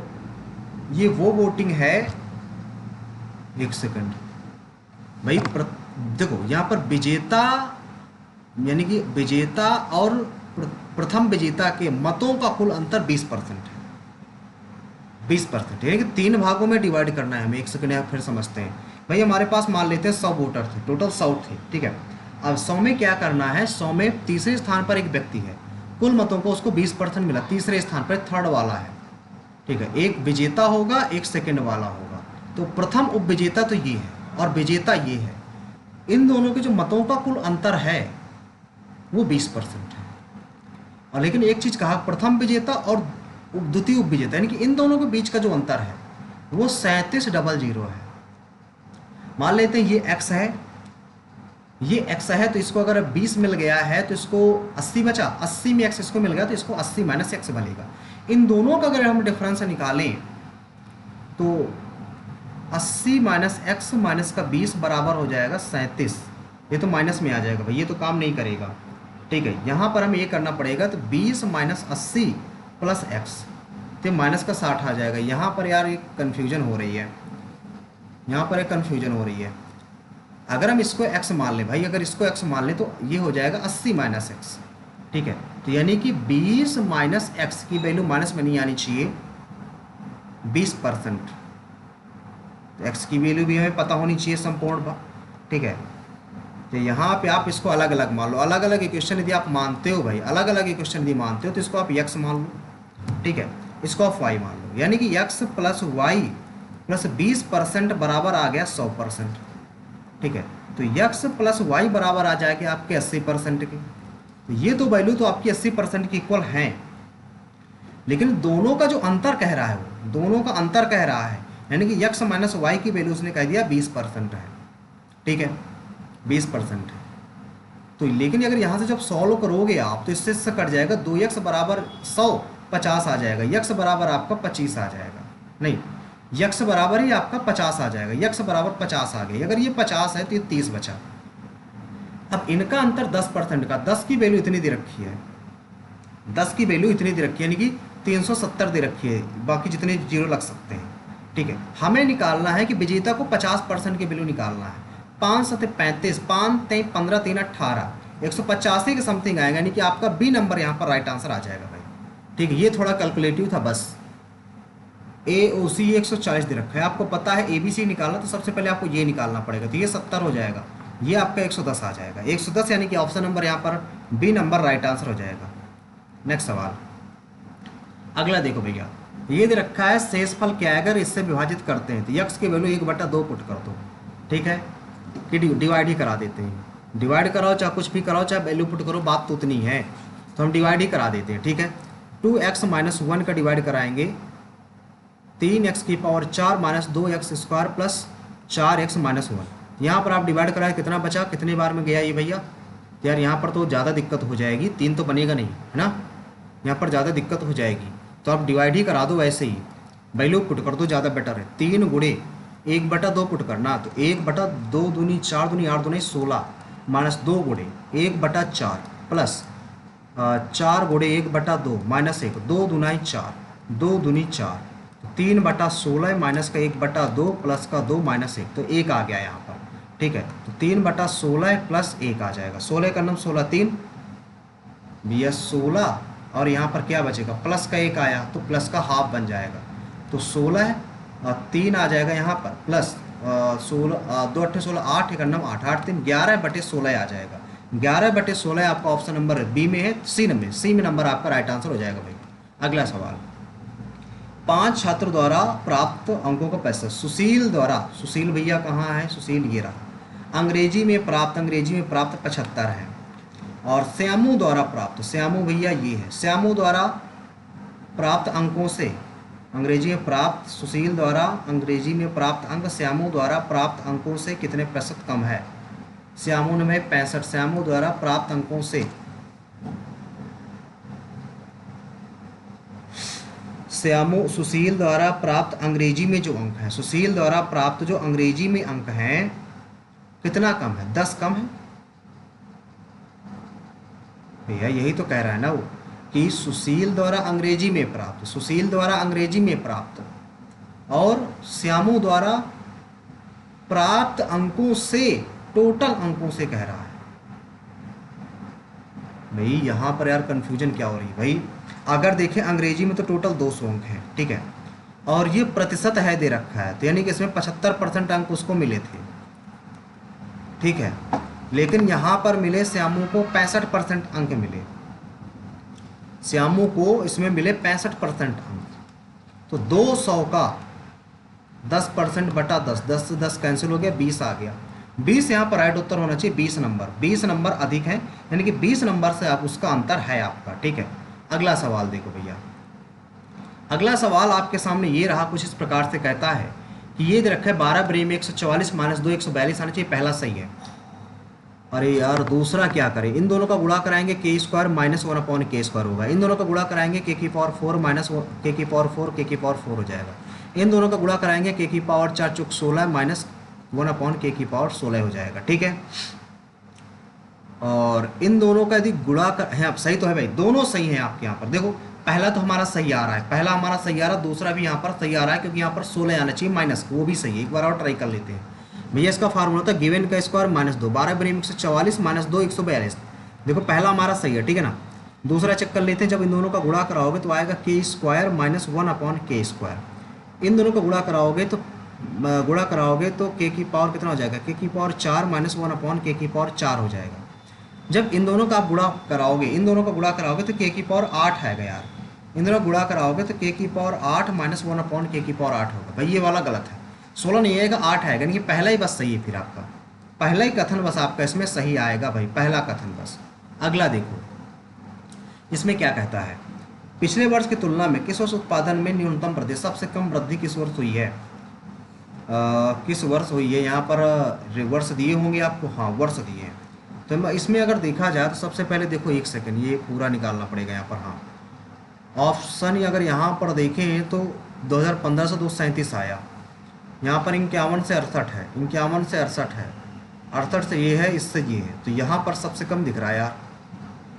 ये वो वोटिंग है, एक सेकंड भाई, देखो यहाँ पर विजेता, यानी कि विजेता और प्रथम विजेता के मतों का कुल अंतर 20% है, 20%, यानी कि 3 भागों में डिवाइड करना है हमें। एक सेकंड यहाँ फिर समझते हैं भाई, हमारे पास मान लेते हैं 100 वोटर थे, टोटल 100 थे, ठीक है। अब 100 में क्या करना है, 100 में तीसरे स्थान पर एक व्यक्ति है, कुल मतों को उसको 20% मिला, तीसरे स्थान पर थर्ड वाला है, ठीक है, एक विजेता होगा, एक सेकंड वाला होगा, तो प्रथम उप विजेता तो ये है और विजेता ये है, इन दोनों के जो मतों का कुल अंतर है वो 20% है। और लेकिन एक चीज कहा, प्रथम विजेता और द्वितीय उप विजेता, यानी कि इन दोनों के बीच का जो अंतर है वो 3700 है। मान लेते हैं ये x है, ये x है, तो इसको अगर 20 मिल गया है तो इसको 80 बचा, 80 में x इसको मिल गया तो इसको 80 माइनस x बनेगा। इन दोनों का अगर हम डिफरेंस निकालें तो 80 माइनस x माइनस का 20 बराबर हो जाएगा 37, ये तो माइनस में आ जाएगा भाई, ये तो काम नहीं करेगा, ठीक है। यहाँ पर हमें ये करना पड़ेगा, तो 20 माइनस 80 प्लस x, तो माइनस का 60 आ जाएगा। यहाँ पर यार एक कन्फ्यूजन हो रही है, यहाँ पर एक कन्फ्यूजन हो रही है। अगर हम इसको x मान लें भाई, अगर इसको x मान लें तो ये हो जाएगा 80 माइनस एक्स, ठीक है। तो यानी कि 20 माइनस एक्स की वैल्यू माइनस में नहीं आनी चाहिए 20%। तो x की वैल्यू भी हमें पता होनी चाहिए संपूर्ण भाग, ठीक है। तो यहाँ पे आप इसको अलग अलग मान लो, अलग अलग इक्वेशन यदि आप मानते हो भाई, अलग अलग इक्वेशन यदि मानते हो तो इसको आप x मान लो, ठीक है, इसको आप y मान लो, यानी कि x प्लस वाई प्लस 20% बराबर आ गया 100%, ठीक है। तो x प्लस वाई बराबर आ जाएगा आपके 80% के। तो ये तो वैल्यू तो आपकी 80% की इक्वल हैं, लेकिन दोनों का जो अंतर कह रहा है वो दोनों का अंतर कह रहा है, यानी कि x माइनस वाई की वैल्यू उसने कह दिया 20% है, ठीक है, 20% है। तो लेकिन अगर यहाँ से जब सॉल्व करोगे आप तो इससे कट जाएगा 2x बराबर 100 50 आ जाएगा, x बराबर आपका 25 आ जाएगा, नहीं x बराबर ही आपका 50 आ जाएगा, x बराबर 50 आ गई। अगर ये 50 है तो ये 30 बचा। अब इनका अंतर 10% का, 10 की वैल्यू इतनी दे रखी है, 10 की वैल्यू इतनी दे रखी है, यानी कि 370 दे रखी है, बाकी जितने जीरो लग सकते हैं, ठीक है। हमें निकालना है कि विजेता को 50% की वैल्यू निकालना है। 5 7 35, 5 3 15 3 18, 185 के समथिंग आएगा, यानी कि आपका बी नंबर यहाँ पर राइट आंसर आ जाएगा भाई, ठीक है। ये थोड़ा कैलकुलेटिव था बस। ए ओ सी 140 दे रखा है, आपको पता है ए बी सी निकालना, तो सबसे पहले आपको ये निकालना पड़ेगा, तो ये 70 हो जाएगा, ये आपका 110 आ जाएगा, 110 यानी कि ऑप्शन नंबर यहाँ पर बी नंबर राइट आंसर हो जाएगा। नेक्स्ट सवाल अगला देखो भैया, ये दे रखा है शेषफल क्या है अगर इससे विभाजित करते हैं, तो यक्स की वैल्यू 1/2 पुट कर दो, ठीक है, कि डिवाइड ही करा देते हैं, डिवाइड कराओ चाहे कुछ भी कराओ चाहे वैल्यू पुट करो, बात तो उतनी है, तो हम डिवाइड ही करा देते हैं, ठीक है। 2x माइनस 1 का डिवाइड कराएंगे 3x की power 4 minus 2x square plus 4x minus 1। यहाँ पर आप डिवाइड कराए कितना बचा, कितने बार में गया ये भैया, तो यार यहाँ पर तो ज़्यादा दिक्कत हो जाएगी, 3 तो बनेगा नहीं है ना, यहाँ पर ज़्यादा दिक्कत हो जाएगी, तो आप डिवाइड ही करा दो, वैसे ही वैल्यू पुट कर दो, ज़्यादा बेटर है। 3 गुणे 1/2 पुट करना, तो 1/2 दूनी 4 दूनी 8 दूनी 16 माइनस 2 गुणे 1/4 प्लस 4 गुणे 1/2 माइनस 1, 2 दूनाई 4 2 दूनी 4, 3/16 माइनस का 1/2 प्लस का 2 माइनस 1, तो 1 आ गया यहाँ पर, ठीक है। तो 3/16 प्लस 1 आ जाएगा, 16 का नम 16 3 भैया 16, और यहाँ पर क्या बचेगा प्लस का 1 आया तो प्लस का हाफ बन जाएगा, तो 16 3 आ जाएगा यहाँ पर प्लस 16 2 8 16 8 एक नम 8 8 3 11/16 आ जाएगा, 11/16 आपका ऑप्शन नंबर बी में है, सी में नंबर आपका राइट आंसर हो जाएगा भाई। अगला सवाल, 5 छात्र द्वारा प्राप्त अंकों का पैसा, सुशील द्वारा, सुशील भैया कहाँ है, सुशील ये रहा, अंग्रेजी में प्राप्त 75 है, और श्यामू द्वारा प्राप्त, श्यामू भैया ये है, श्यामू द्वारा प्राप्त अंकों से, अंग्रेजी में प्राप्त सुशील द्वारा अंग्रेजी में प्राप्त अंक श्यामू द्वारा प्राप्त अंकों से कितने प्रतिशत कम है, श्यामू में 65, श्यामू द्वारा प्राप्त अंकों से, श्यामू सुशील द्वारा प्राप्त अंग्रेजी में जो अंक है, सुशील द्वारा प्राप्त जो अंग्रेजी में अंक हैं कितना कम है, 10 कम है भैया, यही तो कह रहा है ना वो कि सुशील द्वारा अंग्रेजी में प्राप्त, सुशील द्वारा अंग्रेजी में प्राप्त और श्यामू द्वारा प्राप्त अंकों से, टोटल अंकों से कह रहा है भाई। यहाँ पर यार कंफ्यूजन क्या हो रही है भाई, अगर देखें अंग्रेजी में तो टोटल 200 अंक हैं, ठीक है, और ये प्रतिशत है दे रखा है, तो यानी कि इसमें 75% अंक उसको मिले थे, ठीक है, लेकिन यहाँ पर मिले श्यामू को 65% अंक मिले, श्यामू को इसमें मिले 65% अंक, तो 200 का 10% बटा 10, 10 से 10 कैंसिल हो गया, 20 आ गया, 20 यहाँ पर राइट उत्तर होना चाहिए, 20 नंबर, 20 नंबर अधिक है, यानी कि 20 नंबर से आप उसका अंतर है आपका, ठीक है। अगला सवाल देखो भैया, अगला सवाल आपके सामने ये रहा, कुछ इस प्रकार से कहता है कि ये दे रखा है 12 ब्रे में 144 माइनस 2 142 आना चाहिए, पहला सही है। अरे यार दूसरा क्या करें, इन दोनों का गुणा कराएंगे के स्क्वायर माइनस 1/k² होगा, इन दोनों का गुणा कराएंगे के की पावर 4 माइनस के की पावर 4 के की पावर 4 हो जाएगा, इन दोनों का गुणा कराएंगे के की पावर 4 चौक 16 माइनस 1/k की पावर 16 हो जाएगा, ठीक है। और इन दोनों का यदि गुणा कर है, आप सही तो है भाई, दोनों सही हैं आपके यहाँ पर देखो, पहला तो हमारा सही आ रहा है, पहला हमारा सही आ रहा है, दूसरा भी यहाँ पर सही आ रहा है, क्योंकि यहाँ पर 16 आना चाहिए माइनस, वो भी सही है। एक बार और ट्राई कर लेते हैं भैया। इसका फार्मूला था गिवन का स्क्वायर माइनस 2, 12 बनी 144 माइनस 2 142। देखो पहला हमारा सही है, ठीक है ना। दूसरा चेक कर लेते हैं, जब इन दोनों का गुणा कराओगे तो आएगा के स्क्वायर माइनस 1/k स्क्वायर। इन दोनों का गुणा कराओगे तो के की पावर कितना हो जाएगा, के की पावर 4 माइनस 1/k की पावर 4 हो जाएगा। जब इन दोनों का आप गुणा कराओगे, इन दोनों का गुणा कराओगे तो के की पावर 8 आएगा यार। इन दोनों गुणा कराओगे तो के की पावर 8 माइनस 1/k की पावर 8 होगा। भाई ये वाला गलत है, 16 नहीं आएगा, 8 आएगा, यानी कि पहला ही बस सही है। फिर आपका पहला ही कथन बस आपका इसमें सही आएगा भाई, पहला कथन बस। अगला देखो इसमें क्या कहता है, पिछले वर्ष की तुलना में किस वर्ष उत्पादन में न्यूनतम वृद्धि, सबसे कम वृद्धि किस वर्ष हुई है, किस वर्ष हुई है। यहाँ पर वर्ष दिए होंगे आपको, हाँ वर्ष दिए हैं। तो इसमें अगर देखा जाए तो सबसे पहले देखो, एक सेकंड ये पूरा निकालना पड़ेगा यहाँ पर। हाँ ऑप्शन अगर यहाँ पर देखें तो 2015 से 237 आया, यहाँ पर 51 से 68 है, 51 से 68 है, 68 से ये है, इससे ये है, तो यहाँ पर सबसे कम दिख रहा है यार।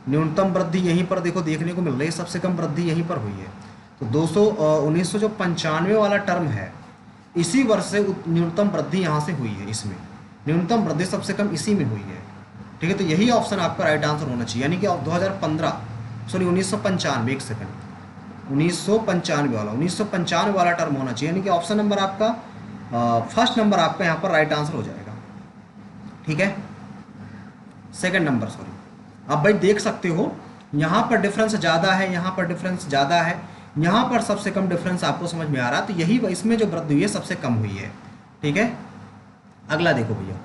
न्यूनतम वृद्धि यहीं पर देखो देखने को मिल रही है, सबसे कम वृद्धि यहीं पर हुई है। तो 1995 वाला टर्म है, इसी वर्ष से न्यूनतम वृद्धि यहाँ से हुई है, इसमें न्यूनतम वृद्धि सबसे कम इसी में हुई है, ठीक है। तो यही ऑप्शन आपका राइट आंसर होना चाहिए, यानी कि 1995, एक सेकंड, 1995 वाला टर्म होना चाहिए, यानी कि ऑप्शन नंबर आपका फर्स्ट नंबर आपका यहाँ पर राइट आंसर हो जाएगा, ठीक है। Second number sorry. अब भाई देख सकते हो यहाँ पर डिफरेंस ज़्यादा है, यहाँ पर डिफरेंस ज़्यादा है, यहाँ पर सबसे कम डिफरेंस आपको समझ में आ रहा है, तो यही इसमें जो वृद्धि हुई है सबसे कम हुई है, ठीक है। अगला देखो भैया,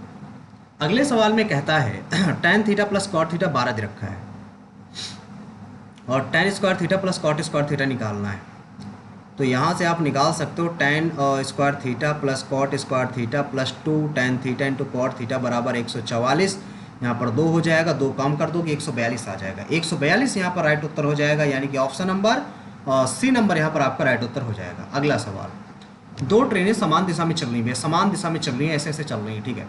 अगले सवाल में कहता है tan theta plus cot theta 12 दे रखा है और tan square theta plus cot square theta निकालना है। तो यहाँ से आप निकाल सकते हो tan square theta plus cot square theta plus 2 tan theta into cot theta बराबर 144। यहाँ पर 2 हो जाएगा, 2 कम कर दोगे 142 आ जाएगा, 142 यहाँ पर राइट उत्तर हो जाएगा, यानी कि ऑप्शन नंबर सी नंबर यहाँ पर आपका राइट उत्तर हो जाएगा। अगला सवाल, दो ट्रेनें समान दिशा में चल रही है, समान दिशा में चल रही हैं, ऐसे ऐसे चल रही हैं, ठीक है।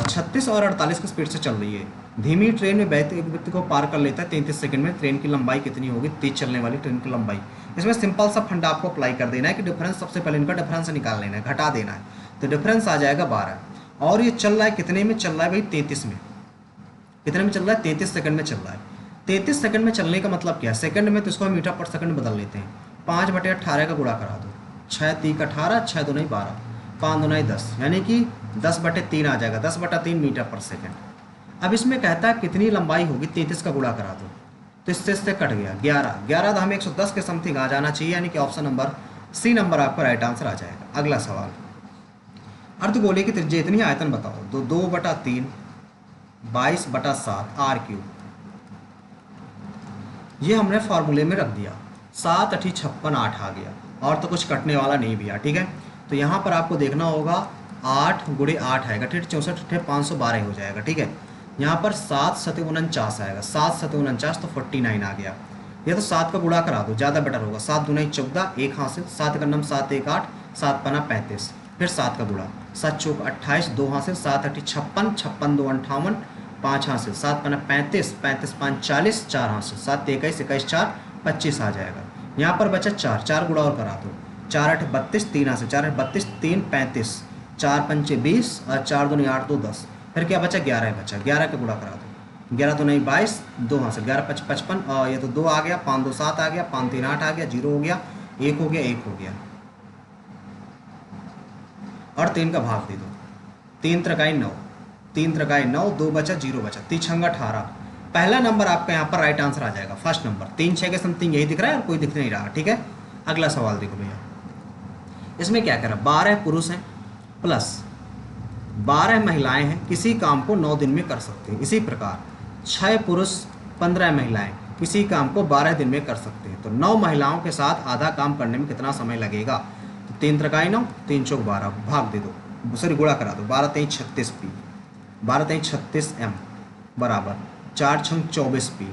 36 और 48 की स्पीड से चल रही है। धीमी ट्रेन में बहते एक व्यक्ति को पार कर लेता है 33 सेकंड में। ट्रेन की लंबाई कितनी होगी, तेज चलने वाली ट्रेन की लंबाई। इसमें सिंपल सा फंडा आपको अप्लाई कर देना है कि डिफरेंस, सबसे पहले इनका डिफरेंस निकाल लेना है, घटा देना है, तो डिफरेंस आ जाएगा 12। और ये चल रहा है कितने में चल रहा है भाई, 33 में। कितने में चल रहा है, 33 सेकंड में चल रहा है। 33 सेकंड में चलने का मतलब क्या है, सेकंड में तो इसको हम मीटर पर सेकंड बदल लेते हैं। 5/18 का गुणा करा दो, 6 3 18, 6 2 12, 5 2 10, यानी कि 10/3 आ जाएगा, 10/3 मीटर पर सेकंड। अब इसमें कहता है कितनी लंबाई होगी, 33 का गुणा करा दो, तो इससे कट गया 11 तो हमें 110 के समथिंग आ जाना चाहिए, यानी कि ऑप्शन नंबर सी नंबर आपका राइट आंसर आ जाएगा। अगला सवाल, अर्धगोले की त्रिज्या इतनी आयतन बताओ, तो 2/3 22/7 r3। ये हमने फार्मूले में रख दिया, 7 8 56 8 आ गया, और तो कुछ कटने वाला नहीं भैया, ठीक है। तो यहाँ पर आपको देखना होगा 8 × 8 आएगा, ठीक है, 64 × 512 हो जाएगा, ठीक है। यहाँ पर 7 7 49 आएगा, 7 7 49 तो 49 आ गया। ये तो 7 का गुणा करा दो, ज़्यादा बेटर होगा, 7 दूनी 14, 1 हासिल, 7 का नम 7 1 8, 7 पना 35, फिर 7 का गुणा, 7 चौक 28, 2 हासिल, 7 8 56, 56 2 58, 5 हासिल, 7 पना 35, 35 5 40, 4 हासिल, 7 21 21 4 25 आ जाएगा। यहाँ पर बचा 4 गुणा और करा दो, 4 8 32, 3 हासिल, 4 8 32, 3 35, 4 5 20 और 4 2 8 2 10, फिर क्या बचा 11 बचा, 11 का गुणा करा दो, 11 2 22, 2 हासिल, 11 5 55, और ये तो 2 आ गया, 5 2 7 आ गया, 5 3 8 आ गया, 0 हो गया, 1 हो गया, 1 हो गया, और 3 का भाग दे दो, 3 त्रिकाई 9, 3 त्रिकाई 9, 2 बचा, 0 बचा, 3 छंगा 18। पहला नंबर आपका यहाँ पर राइट आंसर आ जाएगा, फर्स्ट नंबर। 3 6 के समथिंग यही दिख रहा है और कोई दिख नहीं रहा, ठीक है। अगला सवाल देखो भैया, इसमें क्या कह रहा है, 12 पुरुष हैं प्लस 12 महिलाएं हैं, किसी काम को 9 दिन में कर सकते हैं। इसी प्रकार 6 पुरुष 15 महिलाएं किसी काम को 12 दिन में कर सकते हैं। तो 9 महिलाओं के साथ आधा काम करने में कितना समय लगेगा, तो 3 त्रिकाई 9, 3 चौक 12, भाग दे दो, सॉरी गुणा करा दो, 12 3 36 पी, 12 3 36 एम बराबर 4 6 24 पी,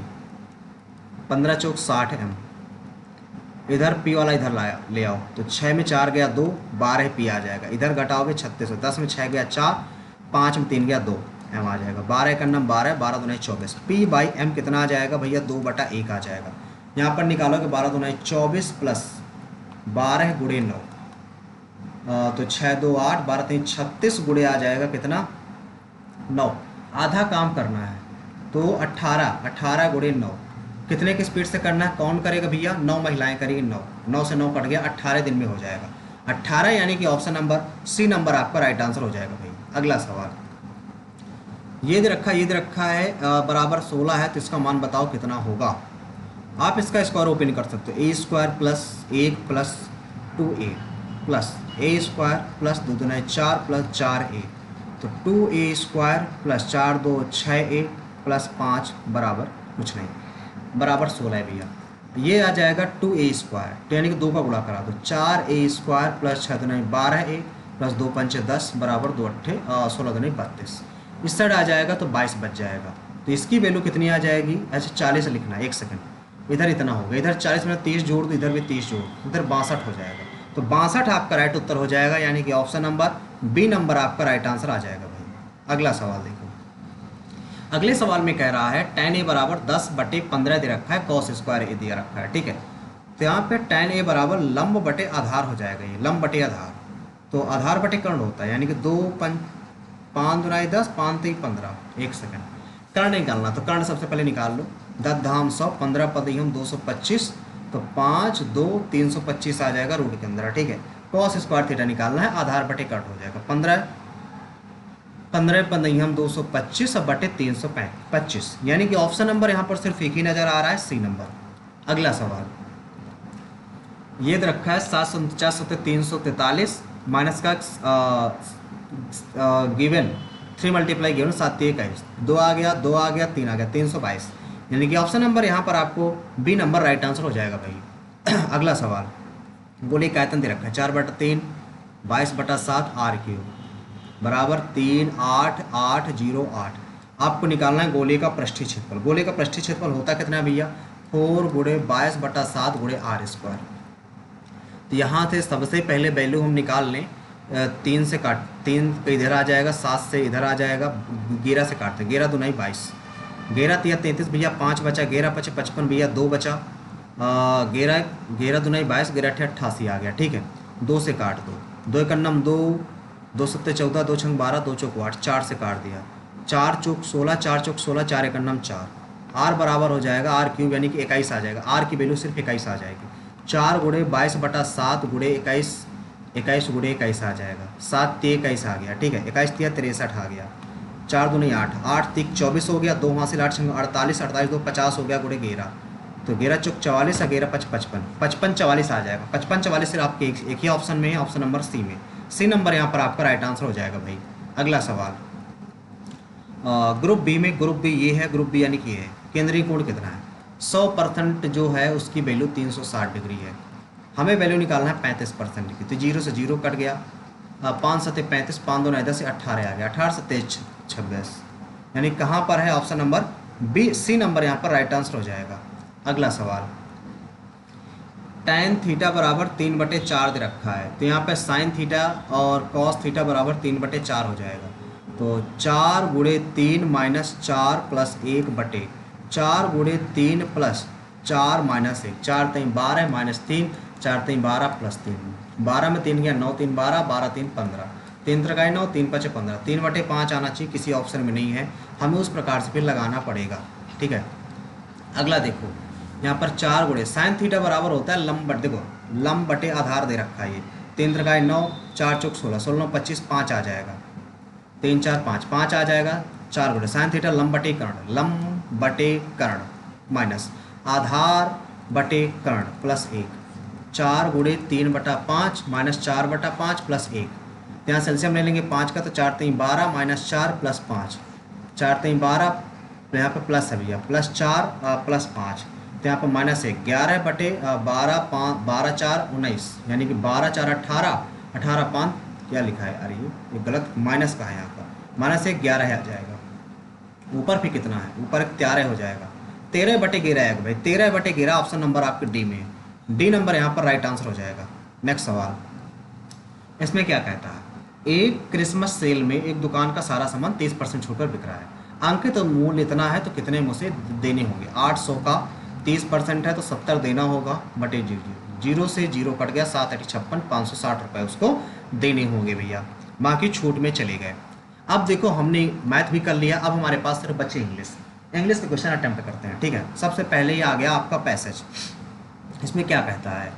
15 चौक 60 एम। इधर पी वाला इधर लाया ले आओ, तो 6 में 4 गया 2, 12 पी आ जाएगा, इधर घटाओगे 36, 10 में 6 गया 4, 5 में 3 गया 2 एम आ जाएगा, 12 का नम 12, 12 2 24, पी बाई एम कितना आ जाएगा भैया, 2/1 आ जाएगा। यहाँ पर निकालोगे 12 दूना 24 प्लस 12 गुणे 9, तो 6 2 8, 12 3 36 गुणे आ जाएगा कितना 9। आधा काम करना है तो 18 गुणे 9 कितने की स्पीड से करना है, कौन करेगा भैया, 9 महिलाएं करेगी, 9 से 9 कट गया, 18 दिन में हो जाएगा। 18 यानी कि ऑप्शन नंबर सी नंबर आपका राइट आंसर हो जाएगा भाई। अगला सवाल ये दे रखा है बराबर 16 है, तो इसका मान बताओ कितना होगा। आप इसका स्क्वायर ओपन कर सकते हो, A square plus 1 plus 2a plus A square plus 2 दूना 4 प्लस 4a, तो 2a square plus 4 2 6a plus 5 बराबर कुछ नहीं, बराबर 16 है भैया। ये आ जाएगा 2a स्क्वायर, तो यानी कि 2 का गुणा करा दो, 4a स्क्वायर प्लस 6 दूना 12a प्लस 2 पंचे 10 बराबर 2 अट्ठे 16 दूना 32। इस साइड आ जाएगा तो 22 बच जाएगा, तो इसकी वैल्यू कितनी आ जाएगी, ऐसे 40 लिखना है, 1 सेकंड, इधर इतना होगा, इधर 40 में 30 जोड़ दो, इधर भी 30 जोड़, इधर 62 हो जाएगा, तो 62 आपका राइट उत्तर हो जाएगा, यानी कि ऑप्शन नंबर बी नंबर आपका राइट आंसर आ जाएगा भाई। अगला सवाल देखो, अगले सवाल में कह रहा है tan a बराबर 10/15 दे रखा है, cos स्क्वायर ए दिया रखा है, ठीक है। तो यहाँ पे tan a बराबर लंब बटे आधार हो जाएगा, ये लंब बटे आधार, तो आधार बटे कर्ण होता है, यानी कि 2 5 दूना 10 5 3 15, 1 सेकंड, कर्ण निकालना, तो कर्ण सबसे पहले निकाल लो, 10 धाम 100, 15 पदियम 225, तो 5 2 325 आ जाएगा रूट के अंदर, ठीक है। कॉस स्क्वायर थीटा निकालना है, आधार बटे कट हो जाएगा, 15 पदियम 225 और बटे 325, यानी कि ऑप्शन नंबर यहाँ पर सिर्फ एक ही नज़र आ रहा है, सी नंबर। अगला सवाल ये रखा है 749 343 माइनस का गिवन 3 मल्टीप्लाई गिवन 7 3 21, 2 आ गया 2 आ गया 3 आ गया 322, यानी कि ऑप्शन नंबर यहाँ पर आपको बी नंबर राइट आंसर हो जाएगा भाई। अगला सवाल गोले का आयतन दे रखा है 4/3 22/7 r³ बराबर 3 8 8 0 8। आपको निकालना है गोले का पृष्ठीय क्षेत्रफल। गोले का पृष्ठीय क्षेत्रफल होता कितना है भैया, 4 गुणे 22/7 गुणे r²। तो यहाँ से सबसे पहले वैल्यू हम निकाल लें, 3 से काट, 3 पे इधर आ जाएगा, 7 से इधर आ जाएगा, 11 से काटते, 11 दूना 22, 11 3 33 भैया 5 बचा, 11 5 55 भैया 2 बचा, 11 दूना 22, 11 8 88 आ गया, ठीक है। 2 से काट दो, 2 1 2 2 7 14 2 6 12 2 चौक 8, 4 से काट दिया, 4 चौक 16 4 चौक 16 4 1 4, आर बराबर हो जाएगा r³ यानी कि 21 आ जाएगा, आर की वैल्यू सिर्फ 21 आ जाएगी। 4 गुणे 22/7 गुणे 21, 21 गुणे 21 आ जाएगा, 7 3 21 आ गया, ठीक है। 21 3 63 आ गया, 4 दूनी 8 8 3 24 हो गया, 2 हासिल 8 48 48 2 50 हो गया गुणे 11, तो 11 चौक 44 11 5 55 55 44 आ जाएगा। 55 44 सिर्फ आपके एक ही ऑप्शन में है, ऑप्शन नंबर सी में, सी नंबर यहाँ पर आपका राइट आंसर हो जाएगा भाई। अगला सवाल ग्रुप बी में, ग्रुप बी ये है, ग्रुप बी यानी कि ये है, केंद्रीय कोण कितना है, 100% जो है उसकी वैल्यू 360 डिग्री है, हमें वैल्यू निकालना है 35% की, तो 0 से 0 कट गया, 5 7 35 5 2 10 से 18 आ गया, 18 7 26, यानी कहाँ पर है, option number B C number यहाँ पर राइट आंसर हो जाएगा। अगला सवाल tan थीटा बराबर 3/4 दे रखा है, तो यहाँ पे sin थीटा और cos थीटा बराबर 3/4 हो जाएगा, तो 4 गुणे 3 माइनस 4 प्लस 1/4 गुणे 3 प्लस 4 माइनस 1, 4 3 12 माइनस 3 4 3 12 प्लस 3, 12 में 3 गया 9 3 12 12 3 15, 3 3 9 3 5 15, 3/5 आना चाहिए, किसी ऑप्शन में नहीं है, हमें उस प्रकार से फिर लगाना पड़ेगा, ठीक है। अगला देखो यहाँ पर 4 गुणे साइन थीटा बराबर होता है लंब बटे, देखो लंब बटे आधार दे रखा है, ये 3 3 9 4 चौक 16 16 9 25 5 आ जाएगा, 3 4 5 5 आ जाएगा, 4 गुणे साइन थीटा लंब बटे कर्ण, लंब बटे कर्ण माइनस आधार बटे कर्ण प्लस 1, 4 गुणे 3/5 माइनस 4/5 प्लस 1, यहाँ सेल्सियम ले लेंगे 5 का, तो 4 3 12 माइनस 4 प्लस 5, 4 3 12, यहाँ पर प्लस है भैया, प्लस 4 प्लस 5, तो यहाँ पर माइनस 1, 11/12 12 4 19, यानी कि 12 4 18 18 5 क्या लिखा है, अरे ये गलत माइनस का है, यहाँ पर माइनस 1 11 आ जाएगा, ऊपर फिर कितना है, ऊपर 13 हो जाएगा, 13/11 है भाई, 13/11 ऑप्शन नंबर आपके डी में है, डी नंबर यहाँ पर राइट आंसर हो जाएगा। नेक्स्ट सवाल इसमें क्या कहता है, एक क्रिसमस सेल में एक दुकान का सारा सामान 30% छूट पर बिक रहा है, अंकित तो मूल्य इतना है, तो कितने मुझसे देने होंगे, 800 का 30% है तो 70 देना होगा, बटे जीरो से जीरो कट गया, 7 8 56, 560 रुपये उसको देने होंगे भैया, बाकी छूट में चले गए। अब देखो हमने मैथ भी कर लिया, अब हमारे पास सिर्फ बचे इंग्लिश। इंग्लिश के क्वेश्चन अटेम्प्ट करते हैं, ठीक है। सबसे पहले ये आ गया आपका पैसेज। इसमें क्या कहता है,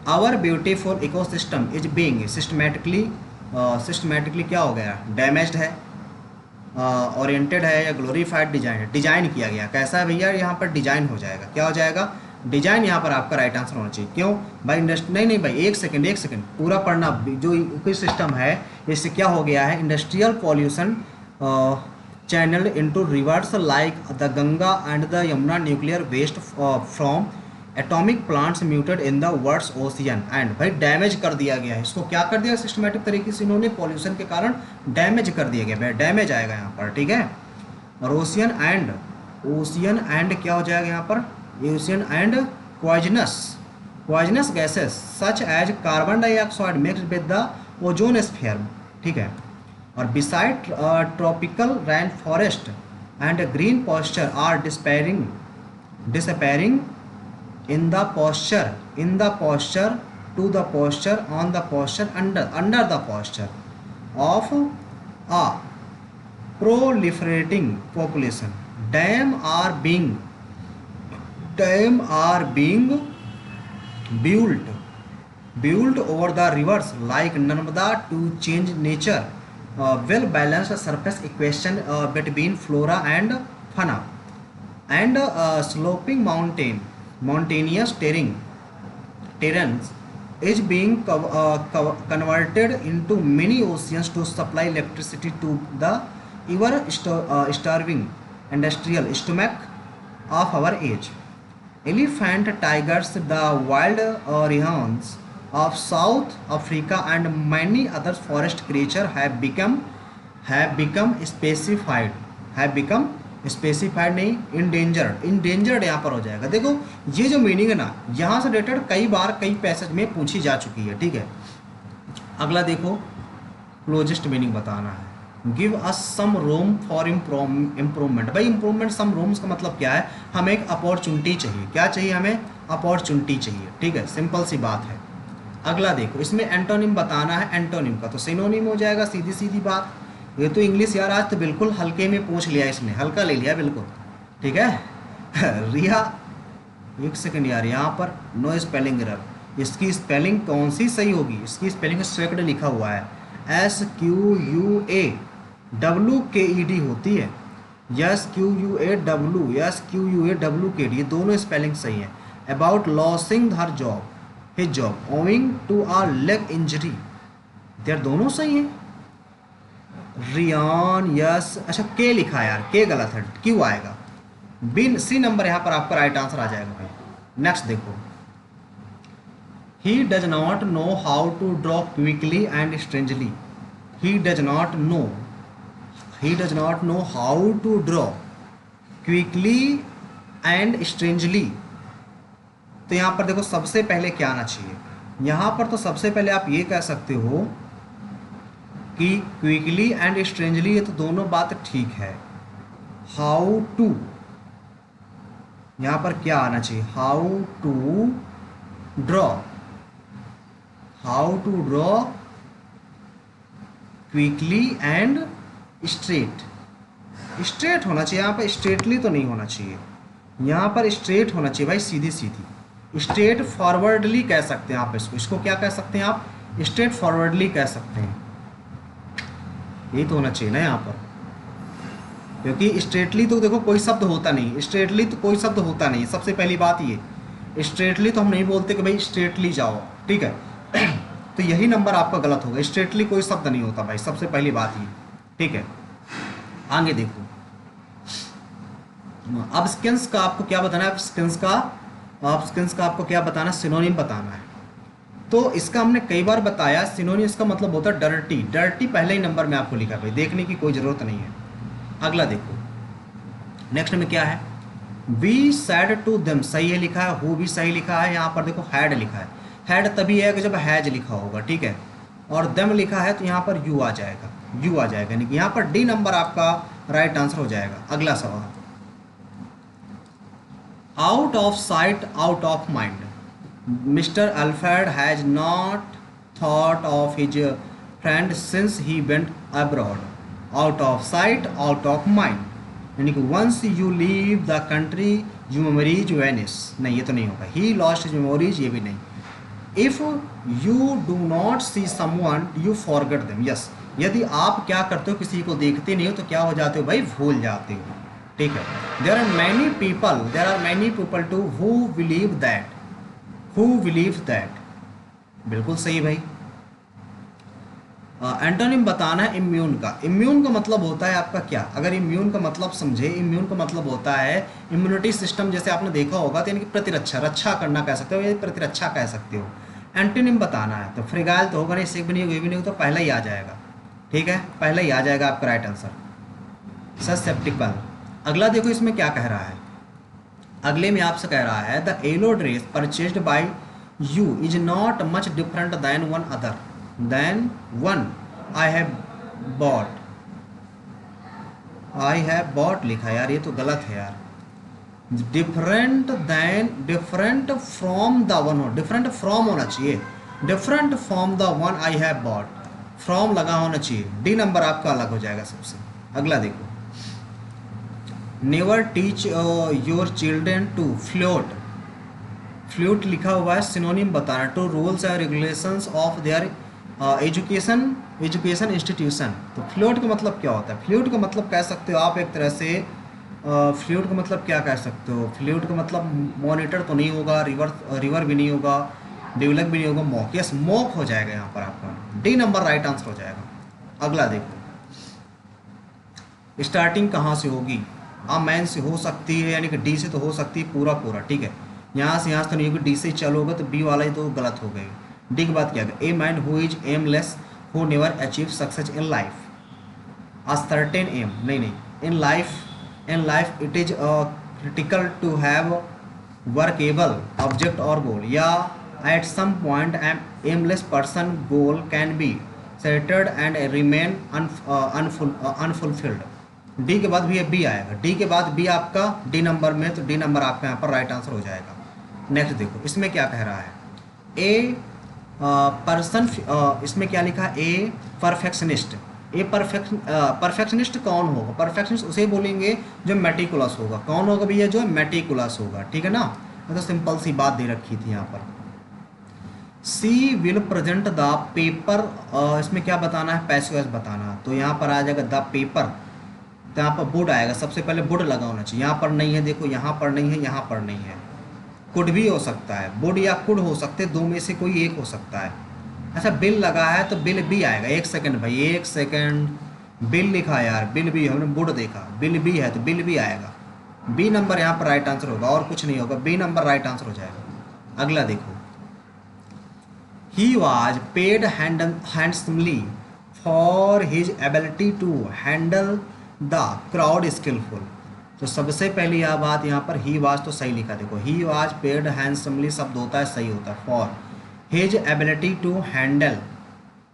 our beautiful ecosystem is being systematically क्या हो गया, डैमेज्ड है, ओरिएंटेड है या ग्लोरीफाइड डिजाइन है। डिजाइन किया गया, कैसा है भैया, यहाँ पर डिजाइन हो जाएगा, क्या हो जाएगा, डिजाइन। यहाँ पर आपका राइट आंसर होना चाहिए। क्यों भाई, नहीं भाई, एक सेकंड पूरा पढ़ना। जो इको सिस्टम है इससे क्या हो गया है, industrial pollution channel into rivers like the Ganga and the Yamuna, nuclear waste from atomic plants muted in the world's ocean and, भाई डैमेज कर दिया गया है इसको। क्या कर दिया, सिस्टमेटिक तरीके से इन्होंने पॉल्यूशन के कारण डैमेज कर दिया गया, भाई डैमेज आएगा यहाँ पर, ठीक है। और ओशियन एंड क्या हो जाएगा यहाँ पर, ocean and poisonous gases such as carbon dioxide mixed with the ozone sphere, ठीक है। और beside tropical rain forest and green posture are disappearing in the posture to the posture on the posture under the posture of a proliferating population. Dam are being built over the rivers like Narmada to change nature well balanced surface equation between flora and fauna and sloping mountainous terrains is being converted into mini oceans to supply electricity to the ever starving industrial stomach of our age. Elephant, tigers, the wild lions of South Africa and many other forest creatures have become specified नहीं, endangered यहाँ पर हो जाएगा। देखो ये जो meaning है ना, यहाँ से रिलेटेड कई बार कई पैसेज में पूछी जा चुकी है, ठीक है। अगला देखो, क्लोजेस्ट मीनिंग बताना है, give us some room for improvement. भाई इम्प्रूवमेंट सम रूम्स का मतलब क्या है, हमें एक अपॉर्चुनिटी चाहिए, क्या चाहिए हमें, अपॉर्चुनिटी चाहिए, ठीक है, सिंपल सी बात है। अगला देखो, इसमें एंटोनिम बताना है, एंटोनिम का तो सिनोनिम हो जाएगा, सीधी सीधी बात। ये तो इंग्लिश यार आज तो बिल्कुल हल्के में पूछ लिया, इसने हल्का ले लिया बिल्कुल, ठीक है। रिया एक सेकंड यार, यहाँ पर नो स्पेलिंग एरर, इसकी स्पेलिंग कौन सी सही होगी, इसकी स्पेलिंग स्ट्रेक्ट लिखा हुआ है, SQUAWKED होती है, SQUAWKED, ये दोनों स्पेलिंग सही है। About losing his job owing to a leg injury, यार दोनों सही हैं। रियान यस, अच्छा के लिखा है यार, के गलत है, क्यों आएगा, बिन सी नंबर यहाँ पर आपका राइट आंसर आ जाएगा भाई। नेक्स्ट देखो, he does not know how to draw quickly and strangely, he does not know how to draw quickly and strangely. तो यहाँ पर देखो सबसे पहले क्या आना चाहिए, यहाँ पर तो सबसे पहले आप ये कह सकते हो कि क्विकली एंड स्ट्रेंजली, ये तो दोनों बात ठीक है। हाउ टू, यहाँ पर क्या आना चाहिए, how to draw quickly and straight होना चाहिए, यहाँ पर स्ट्रेटली तो नहीं होना चाहिए, यहाँ पर स्ट्रेट होना चाहिए भाई, सीधी सीधी, स्ट्रेट फॉरवर्डली कह सकते हैं आप इसको क्या कह सकते हैं आप, स्ट्रेट फॉरवर्डली कह सकते हैं, यही तो होना चाहिए ना यहाँ पर। क्योंकि स्ट्रेटली तो देखो कोई शब्द होता नहीं, स्ट्रेटली तो कोई शब्द होता नहीं, सबसे पहली बात ये, स्ट्रेटली तो हम नहीं बोलते कि भाई स्ट्रेटली जाओ, ठीक है। तो यही नंबर आपका गलत होगा, स्ट्रेटली कोई शब्द नहीं होता भाई, सबसे पहली बात ये, ठीक है। आगे देखो, अब स्किन्स का आपको क्या बताना है, स्किन्स का आपको क्या बताना, सिनोनिम बताना है। तो इसका हमने कई बार बताया, सिनोनिम इसका मतलब होता है डर्टी, डर्टी पहले ही नंबर में आपको लिखा भाई, देखने की कोई ज़रूरत नहीं है। अगला देखो, नेक्स्ट में क्या है, वी सैड टू देम, सही है लिखा है, हु भी सही लिखा है, यहाँ पर देखो हैड लिखा है, हैड तभी है कि जब हैज लिखा होगा, ठीक है। और देम लिखा है तो यहाँ पर यू आ जाएगा, यानी कि यहाँ पर डी नंबर आपका राइट आंसर हो जाएगा। अगला सवाल, out of sight out of mind, mister Alfred has not thought of his friend since he went abroad, out of sight out of mind, यानी कि once you leave the country you memories vanish, नहीं ये तो नहीं होगा, he lost his memories, ये भी नहीं, if you do not see someone you forget them, yes, यदि आप क्या करते हो किसी को देखते नहीं हो तो क्या हो जाते हो भाई, भूल जाते हो, ठीक है। There are many people to who believe that, बिल्कुल सही भाई। एंटोनिम बताना है इम्यून का। इम्यून का मतलब होता है आपका क्या, अगर इम्यून का मतलब समझे, इम्यून का मतलब होता है इम्यूनिटी सिस्टम, जैसे आपने देखा होगा तो यानी कि प्रतिरक्षा, रक्षा करना कह सकते हो या प्रतिरक्षा कह सकते हो। एंटोनिम बताना है तो फ्रिगाइल तो होगा नहीं, सिक भी नहीं होगा, ये भी नहीं होगा, तो पहला ही आ जाएगा, ठीक है, पहला ही आ जाएगा आपका राइट आंसर, ससेप्टिबल। अगला देखो इसमें क्या कह रहा है, अगले में आपसे कह रहा है the yellow dress purchased bye you is not much different than one other than one I have bought लिखा है यार, ये तो गलत है यार, different from the one, different from होना चाहिए, different from the one I have bought, from लगा होना चाहिए, डी नंबर आपका अलग हो जाएगा सबसे। अगला देखो, never teach your children to float, flout लिखा हुआ है, सिनोनिम बताना, to rules and regulations of their education institution. तो फ्लूट का मतलब क्या होता है, फ्लूट का मतलब कह सकते हो आप एक तरह से, फ्लूट का मतलब क्या कह सकते हो, फ्लूट का मतलब मॉनिटर तो नहीं होगा, रिवर भी नहीं होगा, डेवलप भी नहीं होगा, मॉक, यस मॉक हो जाएगा यहाँ पर आपका, डी नंबर राइट आंसर हो जाएगा। अगला देखो, स्टार्टिंग कहाँ से होगी, मैन से हो सकती है, यानी कि डी से तो हो सकती है पूरा पूरा, ठीक है, यहाँ से तो नहीं होगी, डी से चालू होगा तो बी वाला ही तो गलत हो गए। डी की बात क्या है, a man who is aimless who never achieve success in life, a certain aim, नहीं, in life it is critical to have workable object और गोल, या at some point aimless person goal can be seted and remain unfulfilled. D के बाद भी B आएगा, D के बाद B आपका डी नंबर में, तो डी नंबर आपका यहाँ पर राइट आंसर हो जाएगा। नेक्स्ट देखो इसमें क्या कह रहा है, ए पर्सन, इसमें क्या लिखा है, ए परफेक्शनिस्ट, परफेक्शनिस्ट कौन होगा, परफेक्शनिस्ट उसे बोलेंगे जो मेटिकुलस होगा, कौन होगा भैया, जो मेटिकुलस होगा, ठीक है ना, तो सिंपल सी बात दे रखी थी यहाँ पर। सी विल प्रेजेंट द पेपर, इसमें क्या बताना है, पैसिव बताना, तो यहाँ पर आ जाएगा द पेपर, तो यहाँ पर वुड आएगा, सबसे पहले वुड लगा होना चाहिए, यहाँ पर नहीं है, देखो यहाँ पर नहीं है, यहाँ पर नहीं है, कुड भी हो सकता है, वुड या कुड हो सकते, दो में से कोई एक हो सकता है। अच्छा बिल लगा है तो बिल भी आएगा, एक सेकंड भाई, एक सेकंड, बिल लिखा है यार, बिल भी, हमने वुड देखा, बिल भी है तो बिल भी आएगा, बी नंबर यहाँ पर राइट आंसर होगा, और कुछ नहीं होगा, बी नंबर राइट आंसर हो जाएगा। अगला देखो, he was paid handsomely for his ability to handle the crowd skilful, तो सबसे पहली यह बात यहाँ पर ही वाज तो सही लिखा, देखो ही वाज पेड हैंडसमली शब्द होता है, सही होता है, for his ability to handle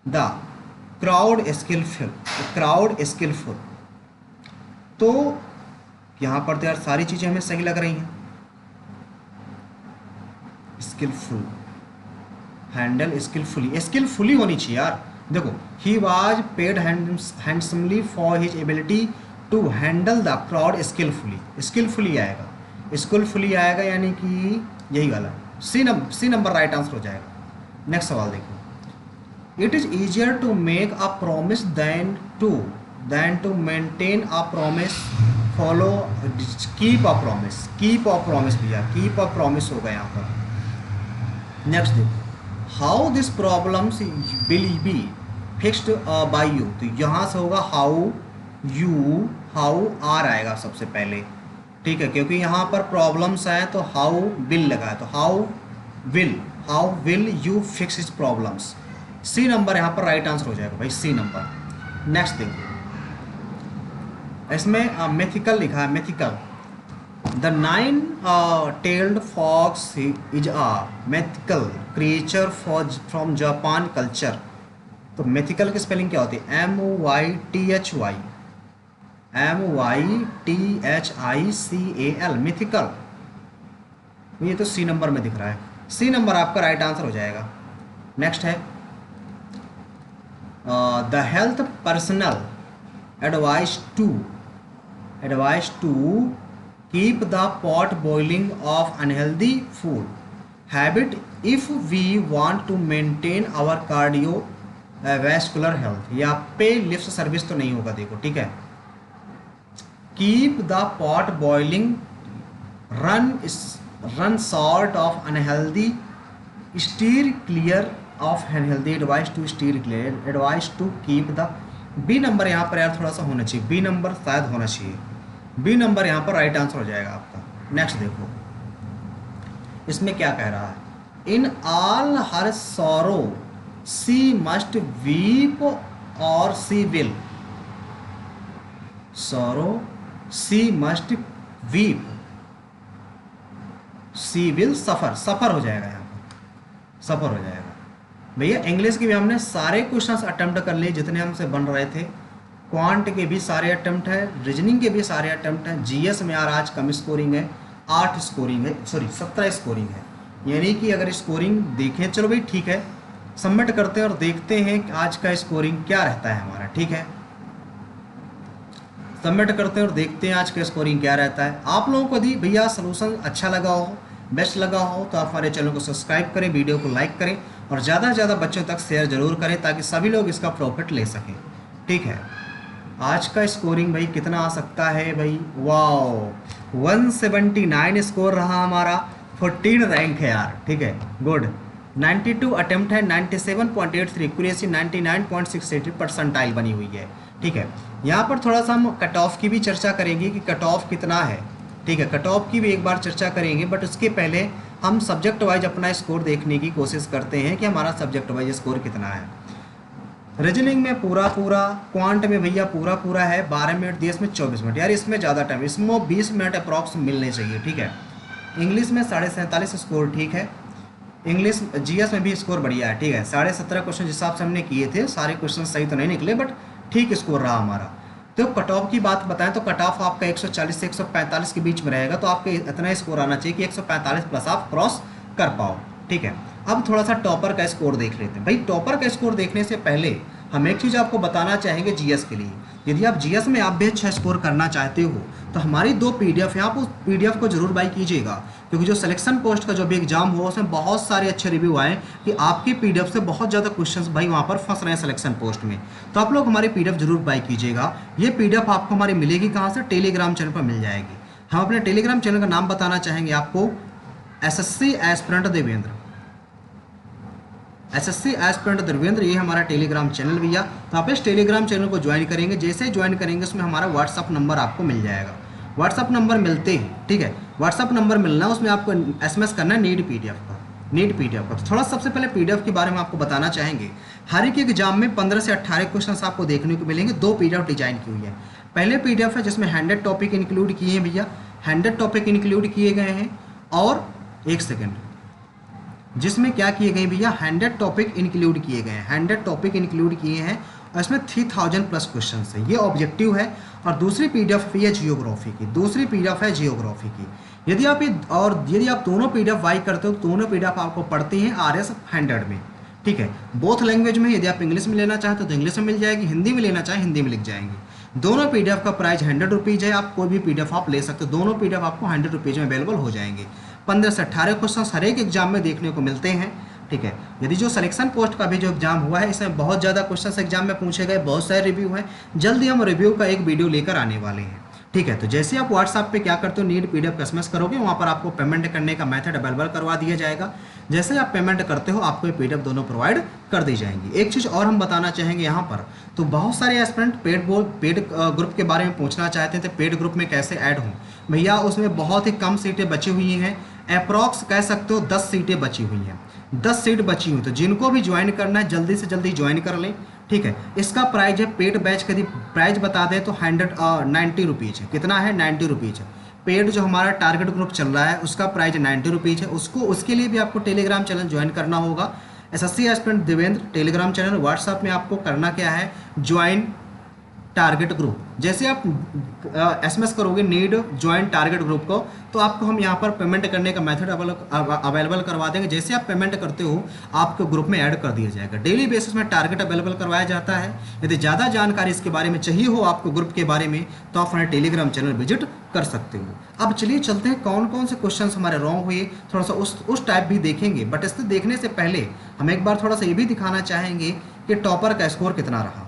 the crowd skilful, तो यहाँ पर तो यार सारी चीज़ें हमें सही लग रही हैं, स्किलफुल, हैंडल स्किलफुली होनी चाहिए यार, देखो he was paid handsomely for his ability to handle the crowd skilfully आएगा, यानी कि यही वाला सी नंबर राइट आंसर हो जाएगा। नेक्स्ट सवाल देखो, it is easier to make a promise than to maintain a promise, follow keep a promise भैया, कीप अ प्रॉमिस होगा यहाँ पर। नेक्स्ट देखो, how this problems will be fixed by you, तो यहाँ से होगा हाउ आर आएगा सबसे पहले, ठीक है, क्योंकि यहाँ पर प्रॉब्लम्स है तो हाउ विल लगा है, तो how will you fix his problems, C number यहाँ पर राइट आंसर हो जाएगा भाई, सी नंबर। नेक्स्ट देखो, इसमें मिथिकल लिखा है, mythical, the nine tailed fox is a mythical creature from Japan culture, तो मिथिकल की स्पेलिंग क्या होती है, MYTHICAL, मिथिकल, ये तो सी नंबर में दिख रहा है, सी नंबर आपका राइट आंसर हो जाएगा। नेक्स्ट है the health personal advice to keep the pot boiling of unhealthy food habit if we want to maintain our cardio vascular health. या पे लिफ्ट सर्विस तो नहीं होगा, देखो ठीक है। Keep the pot boiling, run short of unhealthy, steer clear of unhealthy, advice to steer clear, advice to keep the. B number यहाँ पर यार थोड़ा सा होना चाहिए, बी नंबर शायद होना चाहिए, बी नंबर यहाँ पर राइट आंसर हो जाएगा आपका। नेक्स्ट देखो इसमें क्या कह रहा है, in all her sorrow she must weep और she will. Sorrow she must weep, she will suffer, suffer हो जाएगा यहाँ पर, सफ़र हो जाएगा। भैया इंग्लिश के भी हमने सारे क्वेश्चंस अटेम्प्ट कर लिए जितने हमसे बन रहे थे, क्वांट के भी सारे अटेम्प्ट है, रीजनिंग के भी सारे अटेम्प्ट हैं। जीएस में यार आज कम स्कोरिंग है, 8 स्कोरिंग है, सॉरी 17 स्कोरिंग है। यानी कि अगर स्कोरिंग देखें, चलो भाई ठीक है, सबमिट करते हैं और देखते हैं कि आज का स्कोरिंग क्या रहता है हमारा, ठीक है। सबमिट करते हैं और देखते हैं आज का स्कोरिंग क्या रहता है। आप लोगों को यदि भैया सोल्यूशन अच्छा लगा हो, बेस्ट लगा हो, तो आप हमारे चैनल को सब्सक्राइब करें, वीडियो को लाइक करें और ज़्यादा से ज़्यादा बच्चों तक शेयर जरूर करें ताकि सभी लोग इसका प्रॉफिट ले सकें, ठीक है। आज का स्कोरिंग भाई कितना आ सकता है भाई, वाओ 179 स्कोर रहा हमारा, 14 रैंक है यार, ठीक है, गुड। 92 अटेम्प्ट है, 97.83 एक्यूरेसी, 99.68 परसेंटाइल बनी हुई है, ठीक है। यहाँ पर थोड़ा सा हम कट ऑफ की भी चर्चा करेंगे कि कट ऑफ कितना है, ठीक है, कट ऑफ की भी एक बार चर्चा करेंगे। बट उसके पहले हम सब्जेक्ट वाइज अपना स्कोर देखने की कोशिश करते हैं कि हमारा सब्जेक्ट वाइज स्कोर कितना है। रीजनिंग में पूरा, क्वांट में भैया पूरा है 12 मिनट, डीएस में 24 मिनट, यार इसमें ज़्यादा टाइम, इसमें 20 मिनट अप्रॉक्स मिलने चाहिए, ठीक है। इंग्लिश में 47.5 स्कोर, ठीक है। इंग्लिश जीएस में भी स्कोर बढ़िया है, ठीक है। 17.5 क्वेश्चन जिस हिसाब से हमने किए थे, सारे क्वेश्चन सही तो नहीं निकले बट ठीक स्कोर रहा हमारा। तो कट ऑफ की बात बताएं तो कट ऑफ आपका 140 से 145 के बीच में रहेगा, तो आपके इतना स्कोर आना चाहिए कि 145 प्लस आप क्रॉस कर पाओ, ठीक है। अब थोड़ा सा टॉपर का स्कोर देख लेते हैं। भाई टॉपर का स्कोर देखने से पहले हम एक चीज़ आपको बताना चाहेंगे जीएस के लिए। यदि आप जीएस में आप भी अच्छा स्कोर करना चाहते हो तो हमारी 2 पीडीएफ है, आप उस पीडीएफ को जरूर बाई कीजिएगा, क्योंकि जो सिलेक्शन पोस्ट का जो भी एग्जाम हुआ उसमें बहुत सारे अच्छे रिव्यू आए कि आपकी पीडीएफ से बहुत ज़्यादा क्वेश्चंस भाई वहाँ पर फंस रहे हैं सिलेक्शन पोस्ट में। तो आप लोग हमारी पीडीएफ जरूर बाई कीजिएगा। ये पीडीएफ आपको हमारी मिलेगी कहाँ से, टेलीग्राम चैनल पर मिल जाएगी। हम अपने टेलीग्राम चैनल का नाम बताना चाहेंगे आपको, SSC aspirant Devendra, SSC aspirant Devendra, ये हमारा टेलीग्राम चैनल भैया। तो आप इस टेलीग्राम चैनल को ज्वाइन करेंगे, जैसे ही ज्वाइन करेंगे उसमें हमारा व्हाट्सअप नंबर आपको मिल जाएगा। व्हाट्सअप नंबर मिलते ही, ठीक है, व्हाट्सअप नंबर मिलना, उसमें आपको एसएमएस करना है नीड पीडीएफ का। तो थोड़ा सबसे पहले पीडीएफ के बारे में आपको बताना चाहेंगे। हर एक एग्जाम में 15 से 18 क्वेश्चन आपको देखने को मिलेंगे। 2 पीडीएफ डिजाइन की हुई है। पहले पीडीएफ है जिसमें 100 टॉपिक इंक्लूड किए हैं भैया, 100 टॉपिक इंक्लूड किए गए हैं। और एक सेकेंड, जिसमें क्या किए गए भैया, 100 टॉपिक इंक्लूड किए गए हैं, 100 टॉपिक इंक्लूड किए हैं और इसमें 3000 प्लस क्वेश्चन है, ये ऑब्जेक्टिव है। और दूसरी पीडीएफ है जियोग्राफी की, दूसरी पीडीएफ है जियोग्राफी की। यदि आप दोनों पीडीएफ बाई करते हो तो दोनों पीडीएफ आपको पढ़ते हैं RS 100 में, ठीक है, बोथ लैंग्वेज में। यदि आप इंग्लिश में लेना चाहते हो तो इंग्लिश में मिल जाएगी, हिंदी में लेना चाहे हिंदी में लिख जाएंगे। दोनों पीडीएफ का प्राइस 100 रुपीज़ है। आप कोई भी पीडीएफ आप ले सकते हो, दोनों पीडीएफ आपको 100 रुपीज़ में अवेलेबल हो जाएंगे। 15 से 18 क्वेश्चन हर एक एग्जाम में देखने को मिलते हैं, ठीक है। यदि जो सिलेक्शन पोस्ट का भी जो एग्जाम हुआ है, इसमें बहुत ज़्यादा क्वेश्चन एग्जाम में पूछे गए, बहुत सारे रिव्यू हैं। जल्दी हम रिव्यू का एक वीडियो लेकर आने वाले हैं, ठीक है। तो जैसे आप व्हाट्सएप पे क्या करते हो, नीड पीडीएफ का एसएमएस करोगे, वहाँ पर आपको पेमेंट करने का मेथड अवेलेबल करवा दिया जाएगा। जैसे आप पेमेंट करते हो आपको ये पीडीएफ दोनों प्रोवाइड कर दी जाएंगी। एक चीज़ और हम बताना चाहेंगे यहाँ पर, तो बहुत सारे एस्पिरेंट पेड ग्रुप के बारे में पूछना चाहते थे, पेड ग्रुप में कैसे ऐड हों। भैया उसमें बहुत ही कम सीटें बची हुई हैं, अप्रॉक्स कह सकते हो 10 सीटें बची हुई हैं, 10 सीट बची हुई। तो जिनको भी ज्वाइन करना है जल्दी से जल्दी ज्वाइन कर लें, ठीक है। इसका प्राइस है, पेड बैच का यदि प्राइस बता दें तो 90 रुपीज़ है। कितना है, 90 रुपीज़ है। पेड जो हमारा टारगेट ग्रुप चल रहा है उसका प्राइस 90 रुपीज़ है। उसके लिए भी आपको टेलीग्राम चैनल ज्वाइन करना होगा, SSC aspirant Devendra Telegram channel. WhatsApp में आपको करना क्या है, ज्वाइन टारगेट ग्रुप। जैसे आप एसएमएस करोगे नीड ज्वाइन टारगेट ग्रुप को, तो आपको हम यहाँ पर पेमेंट करने का मेथड अवेलेबल करवा देंगे। जैसे आप पेमेंट करते हो आपको ग्रुप में ऐड कर दिया जाएगा। डेली बेसिस में टारगेट अवेलेबल करवाया जाता है। यदि ज़्यादा जानकारी इसके बारे में चाहिए हो आपको ग्रुप के बारे में, तो आप हमारे टेलीग्राम चैनल विजिट कर सकते हो। अब चलिए चलते हैं कौन कौन से क्वेश्चन हमारे रॉन्ग हुए, थोड़ा सा उस टाइप भी देखेंगे। बट इससे देखने से पहले हम एक बार थोड़ा सा ये भी दिखाना चाहेंगे कि टॉपर का स्कोर कितना रहा।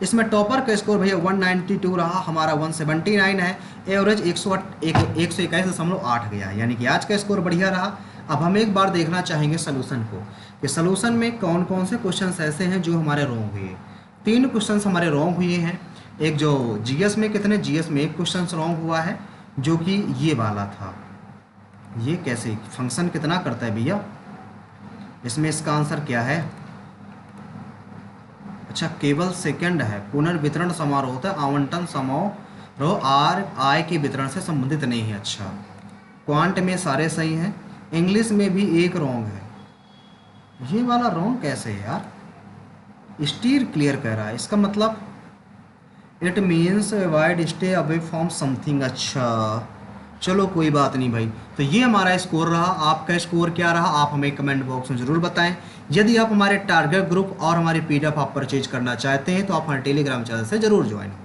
इसमें टॉपर का स्कोर भैया 192 रहा, हमारा 179 है। एवरेज 121.8 गया, यानी कि आज का स्कोर बढ़िया रहा। अब हम एक बार देखना चाहेंगे सोल्यूशन को, कि सोल्यूशन में कौन कौन से क्वेश्चंस ऐसे हैं जो हमारे रॉन्ग हुए। 3 क्वेश्चंस हमारे रॉन्ग हुए हैं। एक जो जीएस में कितने, जीएस में एक क्वेश्चन रॉन्ग हुआ है जो कि ये वाला था। ये कैसे फंक्शन कितना करता है भैया, इसमें इसका आंसर क्या है? अच्छा, केवल सेकंड है। पुनर्वितरण समारोह होता है, आवंटन समारोह आर आय के वितरण से संबंधित नहीं है। अच्छा, क्वांट में सारे सही हैं, इंग्लिश में भी एक रॉन्ग है। ये वाला रॉन्ग कैसे है यार? स्टीयर क्लियर कह रहा है, इसका मतलब it means avoid stay away from something. अच्छा चलो कोई बात नहीं भाई। तो ये हमारा स्कोर रहा। आपका स्कोर क्या रहा आप हमें कमेंट बॉक्स में ज़रूर बताएं। यदि आप हमारे टारगेट ग्रुप और हमारी पीडीएफ आप परचेज करना चाहते हैं तो आप हमारे टेलीग्राम चैनल से ज़रूर ज्वाइन हो।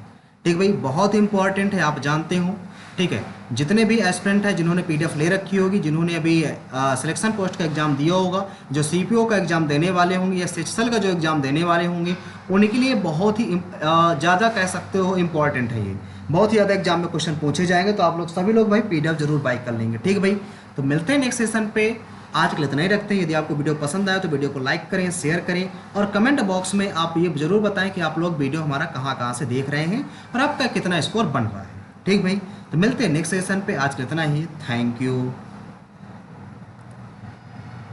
ठीक भाई, बहुत इंपॉर्टेंट है, आप जानते हो। ठीक है, जितने भी एस्पिरेंट हैं जिन्होंने पीडीएफ ले रखी होगी, जिन्होंने अभी सिलेक्शन पोस्ट का एग्जाम दिया होगा, जो सीपीओ का एग्जाम देने वाले होंगे या सेक्शनल का जो एग्जाम देने वाले होंगे, उनके लिए बहुत ही ज़्यादा कह सकते हो इम्पॉर्टेंट है। ये बहुत ही ज़्यादा एग्जाम में क्वेश्चन पूछे जाएंगे, तो आप लोग सभी लोग भाई पीडीएफ जरूर बाय कर लेंगे। ठीक भाई, तो मिलते हैं नेक्स्ट सेशन पे। आज के लिए इतना ही रखते हैं। यदि आपको वीडियो पसंद आए तो वीडियो को लाइक करें, शेयर करें, और कमेंट बॉक्स में आप ये जरूर बताएं कि आप लोग वीडियो हमारा कहाँ कहाँ से देख रहे हैं और आपका कितना स्कोर बन रहा है। ठीक भाई, तो मिलते हैं नेक्स्ट सेशन पे। आज के लिए इतना ही। Thank you.